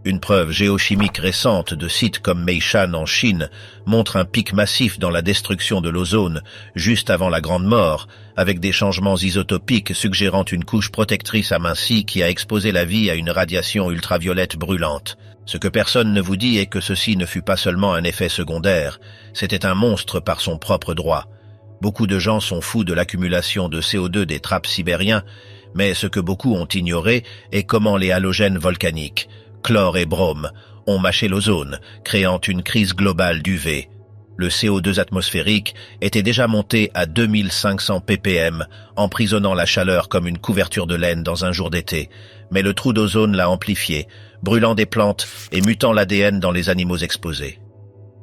une preuve géochimique récente de sites comme Meishan en Chine montre un pic massif dans la destruction de l'ozone juste avant la Grande Mort, avec des changements isotopiques suggérant une couche protectrice amincie qui a exposé la vie à une radiation ultraviolette brûlante. Ce que personne ne vous dit est que ceci ne fut pas seulement un effet secondaire, c'était un monstre par son propre droit. Beaucoup de gens sont fous de l'accumulation de CO2 des trappes sibériens, Mais ce que beaucoup ont ignoré est comment les halogènes volcaniques, chlore et brome, ont mâché l'ozone, créant une crise globale d'UV. Le CO2 atmosphérique était déjà monté à 2500 ppm, emprisonnant la chaleur comme une couverture de laine dans un jour d'été, mais le trou d'ozone l'a amplifié, brûlant des plantes et mutant l'ADN dans les animaux exposés.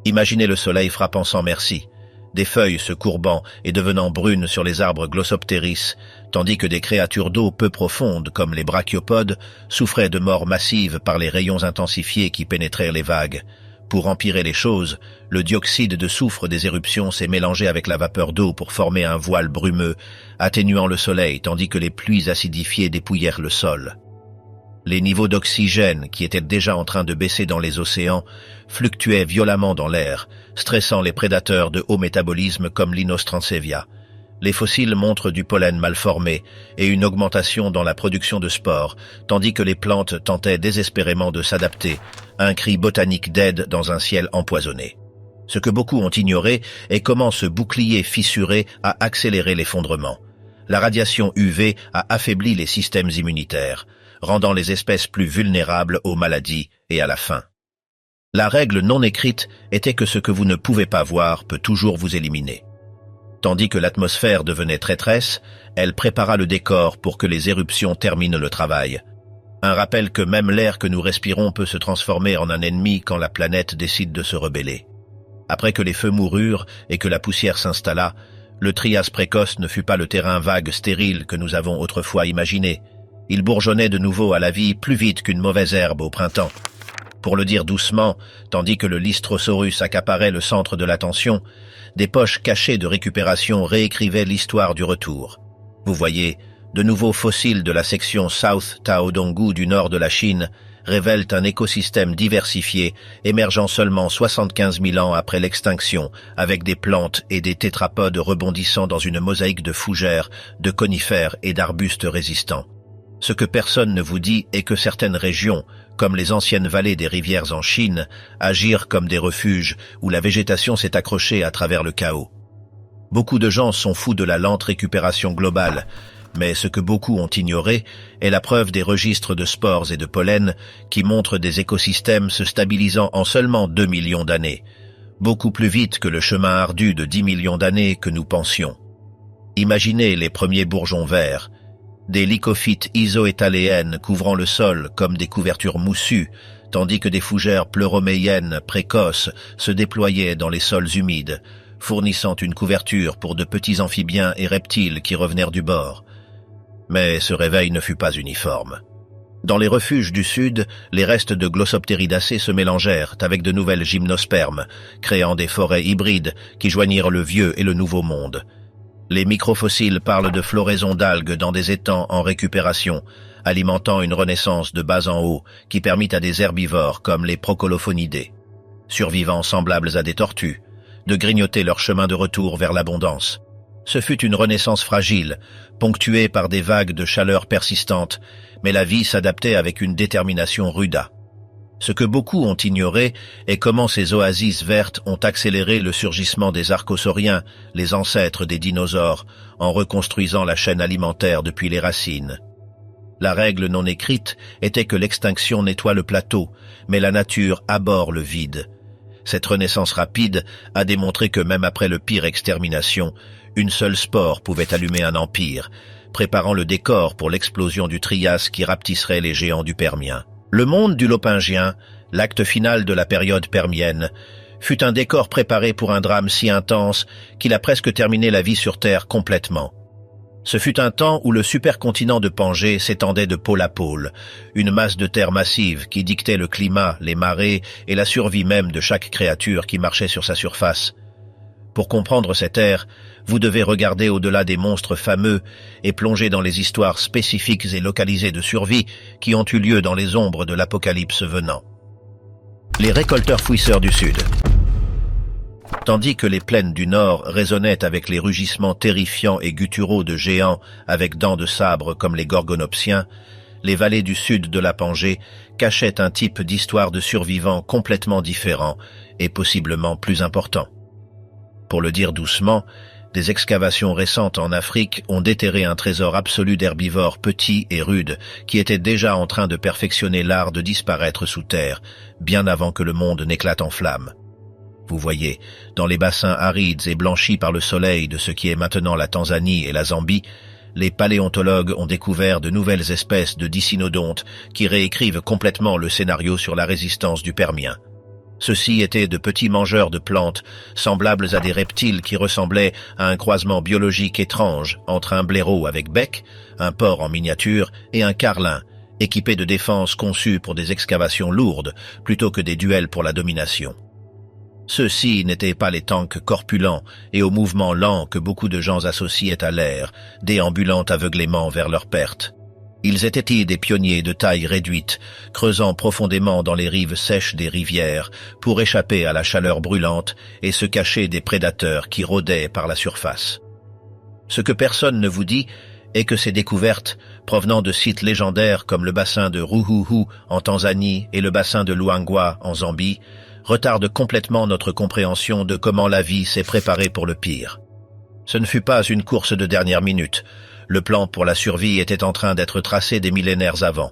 Imaginez le soleil frappant sans merci, des feuilles se courbant et devenant brunes sur les arbres Glossopteris, tandis que des créatures d'eau peu profondes, comme les brachiopodes, souffraient de morts massives par les rayons intensifiés qui pénétraient les vagues. Pour empirer les choses, le dioxyde de soufre des éruptions s'est mélangé avec la vapeur d'eau pour former un voile brumeux, atténuant le soleil tandis que les pluies acidifiées dépouillèrent le sol. Les niveaux d'oxygène, qui étaient déjà en train de baisser dans les océans, fluctuaient violemment dans l'air, stressant les prédateurs de haut métabolisme comme l'Inostrancevia. Les fossiles montrent du pollen mal formé et une augmentation dans la production de spores, tandis que les plantes tentaient désespérément de s'adapter, un cri botanique d'aide dans un ciel empoisonné. Ce que beaucoup ont ignoré est comment ce bouclier fissuré a accéléré l'effondrement. La radiation UV a affaibli les systèmes immunitaires, rendant les espèces plus vulnérables aux maladies et à la faim. La règle non écrite était que ce que vous ne pouvez pas voir peut toujours vous éliminer. Tandis que l'atmosphère devenait traîtresse, elle prépara le décor pour que les éruptions terminent le travail. Un rappel que même l'air que nous respirons peut se transformer en un ennemi quand la planète décide de se rebeller. Après que les feux moururent et que la poussière s'installa, le Trias précoce ne fut pas le terrain vague stérile que nous avons autrefois imaginé. Il bourgeonnait de nouveau à la vie plus vite qu'une mauvaise herbe au printemps. Pour le dire doucement, tandis que le Lystrosaurus accaparait le centre de l'attention, des poches cachées de récupération réécrivaient l'histoire du retour. Vous voyez, de nouveaux fossiles de la section South Taodongou du nord de la Chine révèlent un écosystème diversifié émergeant seulement 75 000 ans après l'extinction, avec des plantes et des tétrapodes rebondissant dans une mosaïque de fougères, de conifères et d'arbustes résistants. Ce que personne ne vous dit est que certaines régions, comme les anciennes vallées des rivières en Chine, agirent comme des refuges où la végétation s'est accrochée à travers le chaos. Beaucoup de gens sont fous de la lente récupération globale, mais ce que beaucoup ont ignoré est la preuve des registres de spores et de pollen qui montrent des écosystèmes se stabilisant en seulement 2 millions d'années, beaucoup plus vite que le chemin ardu de 10 millions d'années que nous pensions. Imaginez les premiers bourgeons verts, des lycophytes isoétaléennes couvrant le sol comme des couvertures moussues, tandis que des fougères pleuroméiennes précoces se déployaient dans les sols humides, fournissant une couverture pour de petits amphibiens et reptiles qui revenaient du bord. Mais ce réveil ne fut pas uniforme. Dans les refuges du sud, les restes de Glossopteridacées se mélangèrent avec de nouvelles gymnospermes, créant des forêts hybrides qui joignirent le vieux et le nouveau monde. Les microfossiles parlent de floraison d'algues dans des étangs en récupération, alimentant une renaissance de bas en haut qui permit à des herbivores comme les Procolophonidés, survivants semblables à des tortues, de grignoter leur chemin de retour vers l'abondance. Ce fut une renaissance fragile, ponctuée par des vagues de chaleur persistantes, mais la vie s'adaptait avec une détermination ruda. Ce que beaucoup ont ignoré est comment ces oasis vertes ont accéléré le surgissement des archosauriens, les ancêtres des dinosaures, en reconstruisant la chaîne alimentaire depuis les racines. La règle non écrite était que l'extinction nettoie le plateau, mais la nature abhorre le vide. Cette renaissance rapide a démontré que même après le pire extermination, une seule spore pouvait allumer un empire, préparant le décor pour l'explosion du Trias qui rapetisserait les géants du Permien. Le monde du Lopingien, l'acte final de la période permienne, fut un décor préparé pour un drame si intense qu'il a presque terminé la vie sur Terre complètement. Ce fut un temps où le supercontinent de Pangée s'étendait de pôle à pôle, une masse de terre massive qui dictait le climat, les marées et la survie même de chaque créature qui marchait sur sa surface. Pour comprendre cette ère, vous devez regarder au-delà des monstres fameux et plonger dans les histoires spécifiques et localisées de survie qui ont eu lieu dans les ombres de l'apocalypse venant. Les récolteurs-fouisseurs du Sud. Tandis que les plaines du Nord résonnaient avec les rugissements terrifiants et gutturaux de géants avec dents de sabre comme les gorgonopsiens, les vallées du Sud de la Pangée cachaient un type d'histoire de survivants complètement différent et possiblement plus important. Pour le dire doucement, Des excavations récentes en Afrique ont déterré un trésor absolu d'herbivores petits et rudes qui étaient déjà en train de perfectionner l'art de disparaître sous terre, bien avant que le monde n'éclate en flammes. Vous voyez, dans les bassins arides et blanchis par le soleil de ce qui est maintenant la Tanzanie et la Zambie, les paléontologues ont découvert de nouvelles espèces de dicynodontes qui réécrivent complètement le scénario sur la résistance du Permien. Ceux-ci étaient de petits mangeurs de plantes, semblables à des reptiles qui ressemblaient à un croisement biologique étrange entre un blaireau avec bec, un porc en miniature et un carlin, équipés de défenses conçues pour des excavations lourdes plutôt que des duels pour la domination. Ceux-ci n'étaient pas les tanks corpulents et aux mouvements lents que beaucoup de gens associaient à l'air, déambulant aveuglément vers leur perte. Ils étaient des pionniers de taille réduite, creusant profondément dans les rives sèches des rivières pour échapper à la chaleur brûlante et se cacher des prédateurs qui rôdaient par la surface. Ce que personne ne vous dit est que ces découvertes, provenant de sites légendaires comme le bassin de Ruhuhu en Tanzanie et le bassin de Luangwa en Zambie, retardent complètement notre compréhension de comment la vie s'est préparée pour le pire. Ce ne fut pas une course de dernière minute. Le plan pour la survie était en train d'être tracé des millénaires avant.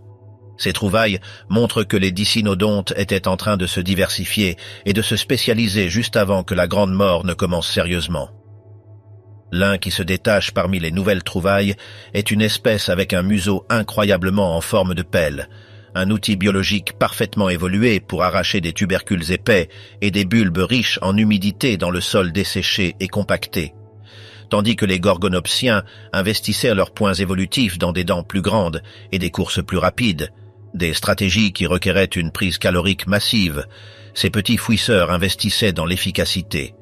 Ces trouvailles montrent que les dicynodontes étaient en train de se diversifier et de se spécialiser juste avant que la grande mort ne commence sérieusement. L'un qui se détache parmi les nouvelles trouvailles est une espèce avec un museau incroyablement en forme de pelle, un outil biologique parfaitement évolué pour arracher des tubercules épais et des bulbes riches en humidité dans le sol desséché et compacté. Tandis que les gorgonopsiens investissaient leurs points évolutifs dans des dents plus grandes et des courses plus rapides, des stratégies qui requéraient une prise calorique massive, ces petits fouisseurs investissaient dans l'efficacité.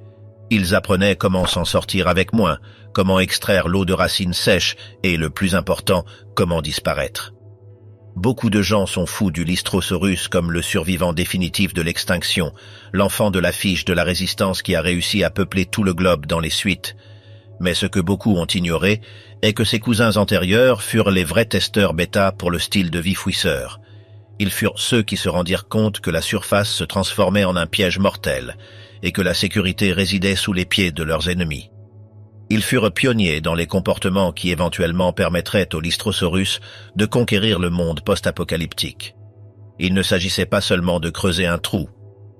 Ils apprenaient comment s'en sortir avec moins, comment extraire l'eau de racines sèches et, le plus important, comment disparaître. Beaucoup de gens sont fous du Lystrosaurus comme le survivant définitif de l'extinction, l'enfant de l'affiche de la résistance qui a réussi à peupler tout le globe dans les suites. Mais ce que beaucoup ont ignoré est que ses cousins antérieurs furent les vrais testeurs bêta pour le style de vie fouisseur. Ils furent ceux qui se rendirent compte que la surface se transformait en un piège mortel et que la sécurité résidait sous les pieds de leurs ennemis. Ils furent pionniers dans les comportements qui éventuellement permettraient au Lystrosaurus de conquérir le monde post-apocalyptique. Il ne s'agissait pas seulement de creuser un trou,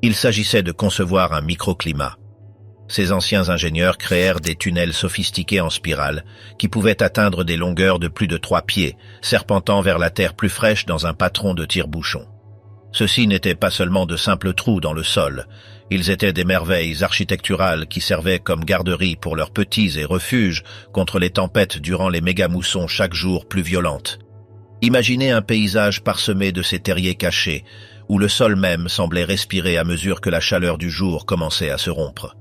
il s'agissait de concevoir un microclimat. Ces anciens ingénieurs créèrent des tunnels sophistiqués en spirale qui pouvaient atteindre des longueurs de plus de 3 pieds, serpentant vers la terre plus fraîche dans un patron de tire-bouchon. Ceux-ci n'étaient pas seulement de simples trous dans le sol, ils étaient des merveilles architecturales qui servaient comme garderie pour leurs petits et refuges contre les tempêtes durant les méga-moussons chaque jour plus violentes. Imaginez un paysage parsemé de ces terriers cachés, où le sol même semblait respirer à mesure que la chaleur du jour commençait à se rompre.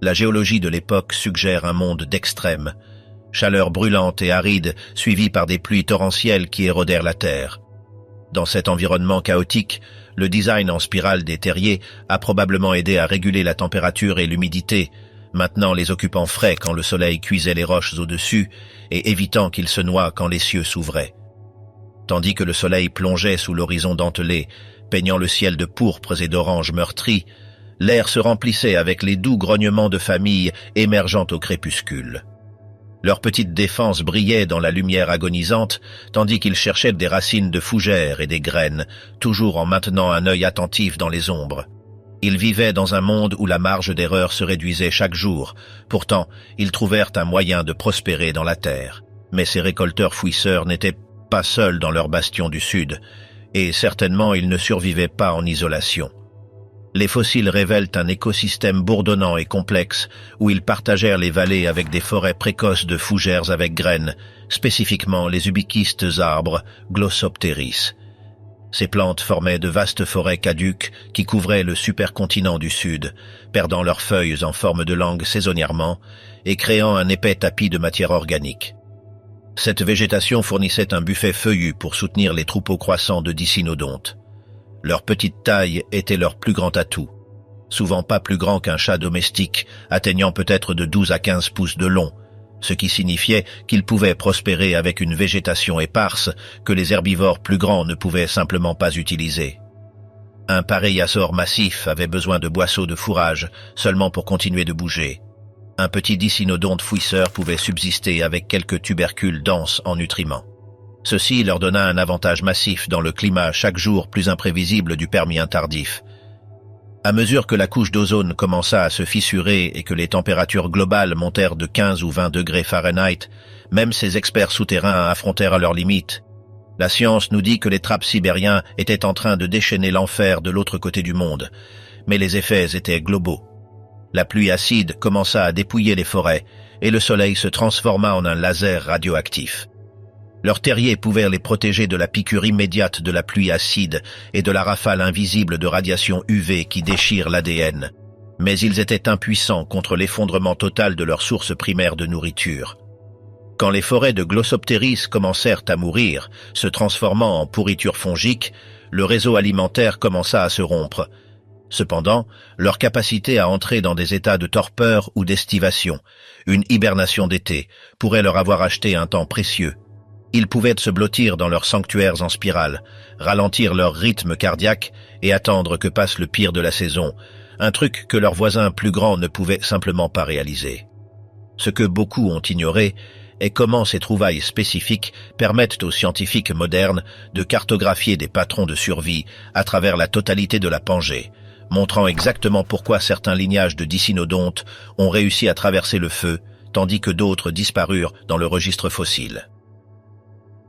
La géologie de l'époque suggère un monde d'extrêmes, chaleur brûlante et aride suivie par des pluies torrentielles qui érodèrent la terre. Dans cet environnement chaotique, le design en spirale des terriers a probablement aidé à réguler la température et l'humidité, maintenant les occupant frais quand le soleil cuisait les roches au-dessus et évitant qu'ils se noient quand les cieux s'ouvraient. Tandis que le soleil plongeait sous l'horizon dentelé, peignant le ciel de pourpres et d'oranges meurtris, l'air se remplissait avec les doux grognements de familles émergeant au crépuscule. Leurs petites défenses brillaient dans la lumière agonisante, tandis qu'ils cherchaient des racines de fougères et des graines, toujours en maintenant un œil attentif dans les ombres. Ils vivaient dans un monde où la marge d'erreur se réduisait chaque jour. Pourtant, ils trouvèrent un moyen de prospérer dans la terre. Mais ces récolteurs fouisseurs n'étaient pas seuls dans leur bastion du sud, et certainement ils ne survivaient pas en isolation. Les fossiles révèlent un écosystème bourdonnant et complexe où ils partagèrent les vallées avec des forêts précoces de fougères avec graines, spécifiquement les ubikistes arbres Glossopteris. Ces plantes formaient de vastes forêts caduques qui couvraient le supercontinent du Sud, perdant leurs feuilles en forme de langue saisonnièrement et créant un épais tapis de matière organique. Cette végétation fournissait un buffet feuillu pour soutenir les troupeaux croissants de dicynodontes. Leur petite taille était leur plus grand atout, souvent pas plus grand qu'un chat domestique, atteignant peut-être de 12 à 15 pouces de long, ce qui signifiait qu'ils pouvaient prospérer avec une végétation éparse que les herbivores plus grands ne pouvaient simplement pas utiliser. Un pareil assort massif avait besoin de boisseaux de fourrage seulement pour continuer de bouger. Un petit dicynodonte fouisseur pouvait subsister avec quelques tubercules denses en nutriments. Ceci leur donna un avantage massif dans le climat chaque jour plus imprévisible du Permien tardif. À mesure que la couche d'ozone commença à se fissurer et que les températures globales montèrent de 15 ou 20 degrés Fahrenheit, même ces experts souterrains affrontèrent leurs limites. La science nous dit que les trappes sibériens étaient en train de déchaîner l'enfer de l'autre côté du monde, mais les effets étaient globaux. La pluie acide commença à dépouiller les forêts et le soleil se transforma en un laser radioactif. Leurs terriers pouvaient les protéger de la piqûre immédiate de la pluie acide et de la rafale invisible de radiation UV qui déchire l'ADN. Mais ils étaient impuissants contre l'effondrement total de leur source primaire de nourriture. Quand les forêts de Glossopteris commencèrent à mourir, se transformant en pourriture fongique, le réseau alimentaire commença à se rompre. Cependant, leur capacité à entrer dans des états de torpeur ou d'estivation, une hibernation d'été, pourrait leur avoir acheté un temps précieux. Ils pouvaient se blottir dans leurs sanctuaires en spirale, ralentir leur rythme cardiaque et attendre que passe le pire de la saison, un truc que leurs voisins plus grands ne pouvaient simplement pas réaliser. Ce que beaucoup ont ignoré est comment ces trouvailles spécifiques permettent aux scientifiques modernes de cartographier des patrons de survie à travers la totalité de la Pangée, montrant exactement pourquoi certains lignages de dicynodontes ont réussi à traverser le feu, tandis que d'autres disparurent dans le registre fossile.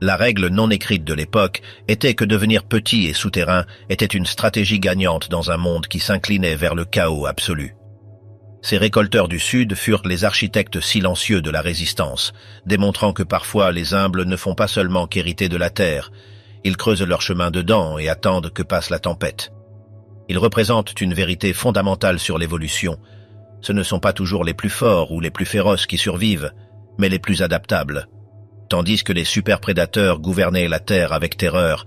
La règle non écrite de l'époque était que devenir petit et souterrain était une stratégie gagnante dans un monde qui s'inclinait vers le chaos absolu. Ces récolteurs du Sud furent les architectes silencieux de la résistance, démontrant que parfois les humbles ne font pas seulement qu'hériter de la terre, ils creusent leur chemin dedans et attendent que passe la tempête. Ils représentent une vérité fondamentale sur l'évolution. Ce ne sont pas toujours les plus forts ou les plus féroces qui survivent, mais les plus adaptables. Tandis que les superprédateurs gouvernaient la terre avec terreur,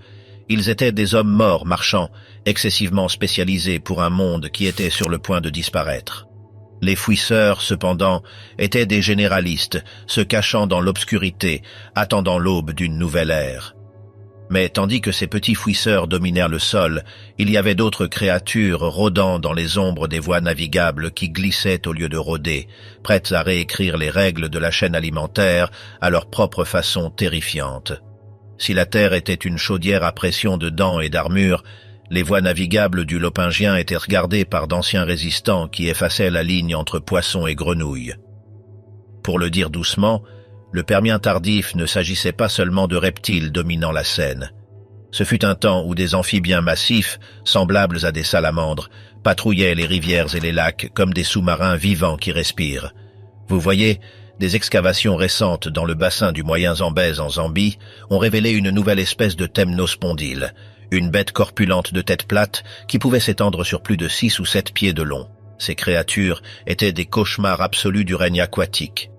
ils étaient des hommes morts marchands, excessivement spécialisés pour un monde qui était sur le point de disparaître. Les fouisseurs, cependant, étaient des généralistes, se cachant dans l'obscurité, attendant l'aube d'une nouvelle ère. Mais tandis que ces petits fouisseurs dominèrent le sol, il y avait d'autres créatures rôdant dans les ombres des voies navigables qui glissaient au lieu de rôder, prêtes à réécrire les règles de la chaîne alimentaire à leur propre façon terrifiante. Si la Terre était une chaudière à pression de dents et d'armure, les voies navigables du Lopingien étaient regardées par d'anciens résistants qui effaçaient la ligne entre poissons et grenouilles. Pour le dire doucement, le Permien tardif ne s'agissait pas seulement de reptiles dominant la scène. Ce fut un temps où des amphibiens massifs, semblables à des salamandres, patrouillaient les rivières et les lacs comme des sous-marins vivants qui respirent. Vous voyez, des excavations récentes dans le bassin du Moyen-Zambèze en Zambie ont révélé une nouvelle espèce de temnospondyle, une bête corpulente de tête plate qui pouvait s'étendre sur plus de 6 ou 7 pieds de long. Ces créatures étaient des cauchemars absolus du règne aquatique.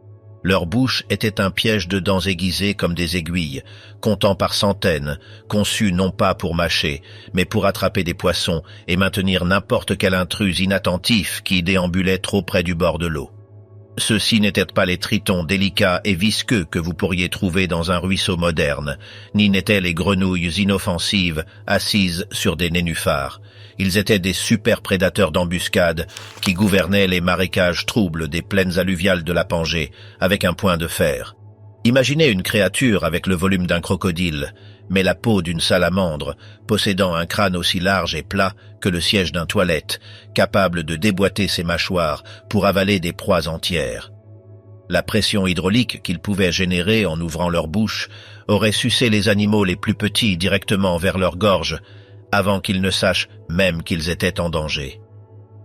Leur bouche était un piège de dents aiguisées comme des aiguilles, comptant par centaines, conçues non pas pour mâcher, mais pour attraper des poissons et maintenir n'importe quel intrus inattentif qui déambulait trop près du bord de l'eau. Ceux-ci n'étaient pas les tritons délicats et visqueux que vous pourriez trouver dans un ruisseau moderne, ni n'étaient les grenouilles inoffensives assises sur des nénuphars. Ils étaient des super prédateurs d'embuscade qui gouvernaient les marécages troubles des plaines alluviales de la Pangée avec un poing de fer. Imaginez une créature avec le volume d'un crocodile, mais la peau d'une salamandre, possédant un crâne aussi large et plat que le siège d'un toilette, capable de déboîter ses mâchoires pour avaler des proies entières. La pression hydraulique qu'ils pouvaient générer en ouvrant leur bouche aurait sucé les animaux les plus petits directement vers leur gorge, avant qu'ils ne sachent même qu'ils étaient en danger.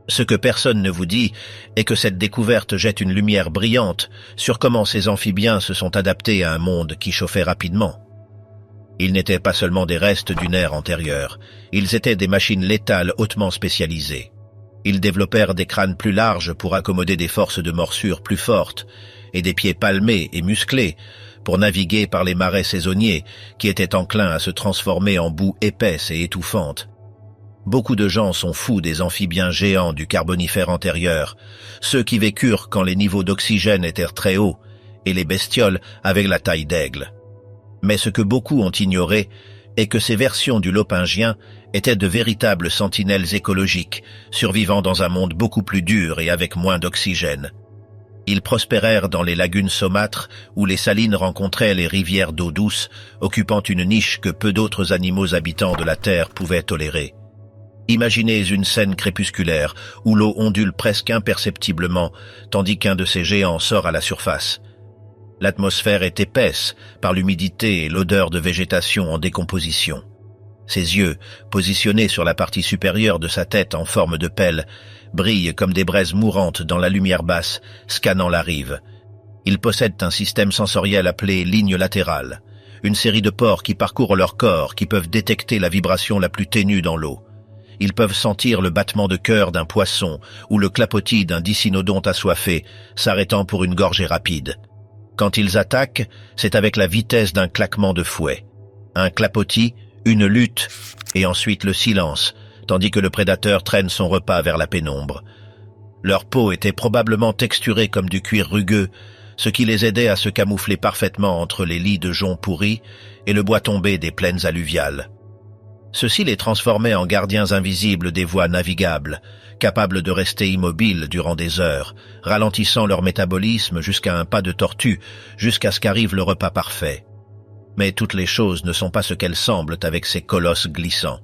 Ce que personne ne vous dit est que cette découverte jette une lumière brillante sur comment ces amphibiens se sont adaptés à un monde qui chauffait rapidement. Ils n'étaient pas seulement des restes d'une ère antérieure, ils étaient des machines létales hautement spécialisées. Ils développèrent des crânes plus larges pour accommoder des forces de morsure plus fortes et des pieds palmés et musclés pour naviguer par les marais saisonniers qui étaient enclins à se transformer en boue épaisse et étouffante. Beaucoup de gens sont fous des amphibiens géants du Carbonifère antérieur, ceux qui vécurent quand les niveaux d'oxygène étaient très hauts et les bestioles avaient la taille d'aigle. Mais ce que beaucoup ont ignoré est que ces versions du Lopingien étaient de véritables sentinelles écologiques, survivant dans un monde beaucoup plus dur et avec moins d'oxygène. Ils prospérèrent dans les lagunes saumâtres où les salines rencontraient les rivières d'eau douce, occupant une niche que peu d'autres animaux habitants de la Terre pouvaient tolérer. Imaginez une scène crépusculaire où l'eau ondule presque imperceptiblement, tandis qu'un de ces géants sort à la surface. L'atmosphère est épaisse par l'humidité et l'odeur de végétation en décomposition. Ses yeux, positionnés sur la partie supérieure de sa tête en forme de pelle, brillent comme des braises mourantes dans la lumière basse, scannant la rive. Ils possèdent un système sensoriel appelé ligne latérale, une série de pores qui parcourent leur corps, qui peuvent détecter la vibration la plus ténue dans l'eau. Ils peuvent sentir le battement de cœur d'un poisson ou le clapotis d'un dicynodonte assoiffé, s'arrêtant pour une gorgée rapide. Quand ils attaquent, c'est avec la vitesse d'un claquement de fouet. Un clapotis, une lutte, et ensuite le silence, tandis que le prédateur traîne son repas vers la pénombre. Leur peau était probablement texturée comme du cuir rugueux, ce qui les aidait à se camoufler parfaitement entre les lits de joncs pourris et le bois tombé des plaines alluviales. Ceci les transformait en gardiens invisibles des voies navigables, capables de rester immobiles durant des heures, ralentissant leur métabolisme jusqu'à un pas de tortue, jusqu'à ce qu'arrive le repas parfait. Mais toutes les choses ne sont pas ce qu'elles semblent avec ces colosses glissants.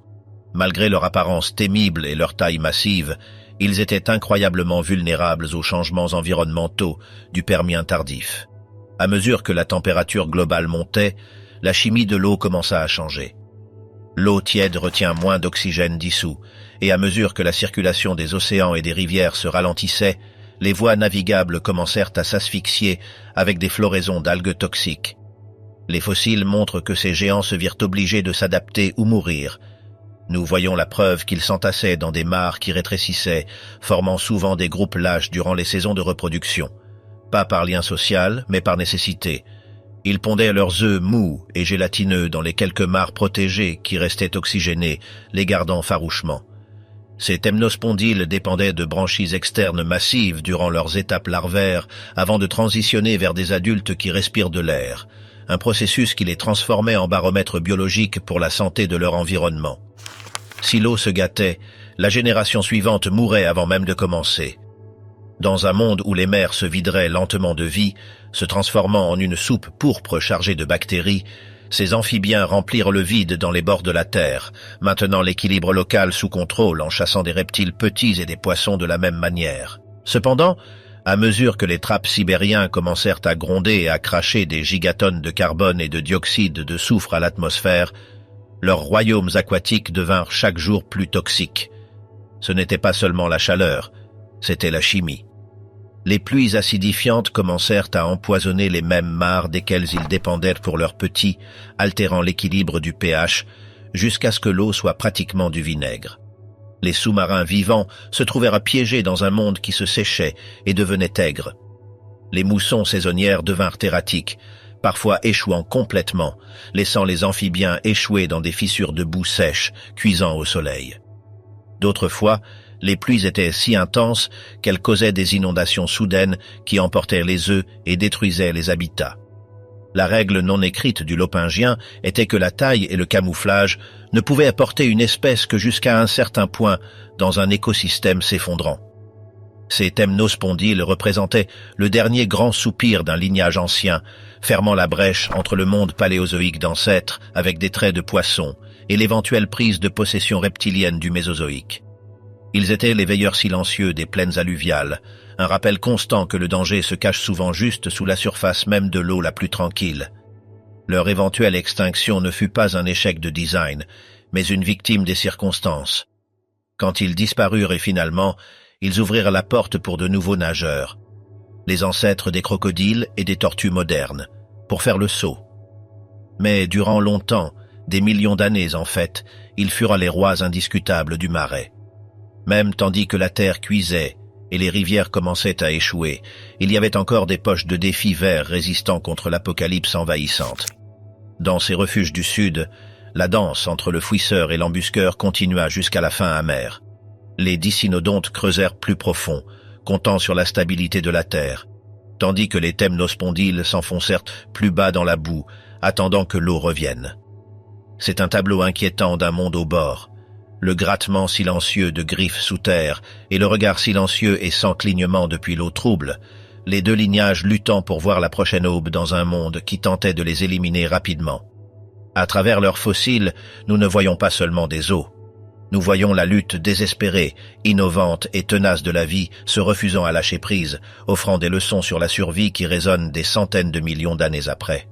Malgré leur apparence témible et leur taille massive, ils étaient incroyablement vulnérables aux changements environnementaux du Permien tardif. À mesure que la température globale montait, la chimie de l'eau commença à changer. L'eau tiède retient moins d'oxygène dissous, et à mesure que la circulation des océans et des rivières se ralentissait, les voies navigables commencèrent à s'asphyxier avec des floraisons d'algues toxiques. Les fossiles montrent que ces géants se virent obligés de s'adapter ou mourir. Nous voyons la preuve qu'ils s'entassaient dans des mares qui rétrécissaient, formant souvent des groupes lâches durant les saisons de reproduction. Pas par lien social, mais par nécessité. Ils pondaient leurs œufs mous et gélatineux dans les quelques mares protégées qui restaient oxygénées, les gardant farouchement. Ces temnospondyles dépendaient de branchies externes massives durant leurs étapes larvaires avant de transitionner vers des adultes qui respirent de l'air, un processus qui les transformait en baromètre biologique pour la santé de leur environnement. Si l'eau se gâtait, la génération suivante mourait avant même de commencer. Dans un monde où les mers se videraient lentement de vie, se transformant en une soupe pourpre chargée de bactéries, ces amphibiens remplirent le vide dans les bords de la terre, maintenant l'équilibre local sous contrôle en chassant des reptiles petits et des poissons de la même manière. Cependant, à mesure que les trappes sibériens commencèrent à gronder et à cracher des gigatonnes de carbone et de dioxyde de soufre à l'atmosphère, leurs royaumes aquatiques devinrent chaque jour plus toxiques. Ce n'était pas seulement la chaleur, c'était la chimie. Les pluies acidifiantes commencèrent à empoisonner les mêmes mares desquelles ils dépendaient pour leurs petits, altérant l'équilibre du pH, jusqu'à ce que l'eau soit pratiquement du vinaigre. Les sous-marins vivants se trouvèrent piégés dans un monde qui se séchait et devenait aigre. Les moussons saisonnières devinrent erratiques, parfois échouant complètement, laissant les amphibiens échouer dans des fissures de boue sèche, cuisant au soleil. D'autres fois, les pluies étaient si intenses qu'elles causaient des inondations soudaines qui emportèrent les œufs et détruisaient les habitats. La règle non écrite du lopingien était que la taille et le camouflage ne pouvaient apporter une espèce que jusqu'à un certain point dans un écosystème s'effondrant. Ces temnospondyles représentaient le dernier grand soupir d'un lignage ancien, fermant la brèche entre le monde paléozoïque d'ancêtres avec des traits de poisson et l'éventuelle prise de possession reptilienne du Mésozoïque. Ils étaient les veilleurs silencieux des plaines alluviales, un rappel constant que le danger se cache souvent juste sous la surface même de l'eau la plus tranquille. Leur éventuelle extinction ne fut pas un échec de design, mais une victime des circonstances. Quand ils disparurent et finalement, ils ouvrirent la porte pour de nouveaux nageurs, les ancêtres des crocodiles et des tortues modernes, pour faire le saut. Mais durant longtemps, des millions d'années en fait, ils furent les rois indiscutables du marais. Même tandis que la terre cuisait et les rivières commençaient à échouer, il y avait encore des poches de défis verts résistant contre l'apocalypse envahissante. Dans ces refuges du sud, la danse entre le fouisseur et l'embusqueur continua jusqu'à la fin amère. Les dicynodontes creusèrent plus profond, comptant sur la stabilité de la terre, tandis que les temnospondyles s'enfoncèrent plus bas dans la boue, attendant que l'eau revienne. C'est un tableau inquiétant d'un monde au bord. Le grattement silencieux de griffes sous terre et le regard silencieux et sans clignement depuis l'eau trouble, les deux lignages luttant pour voir la prochaine aube dans un monde qui tentait de les éliminer rapidement. À travers leurs fossiles, nous ne voyons pas seulement des os. Nous voyons la lutte désespérée, innovante et tenace de la vie se refusant à lâcher prise, offrant des leçons sur la survie qui résonnent des centaines de millions d'années après.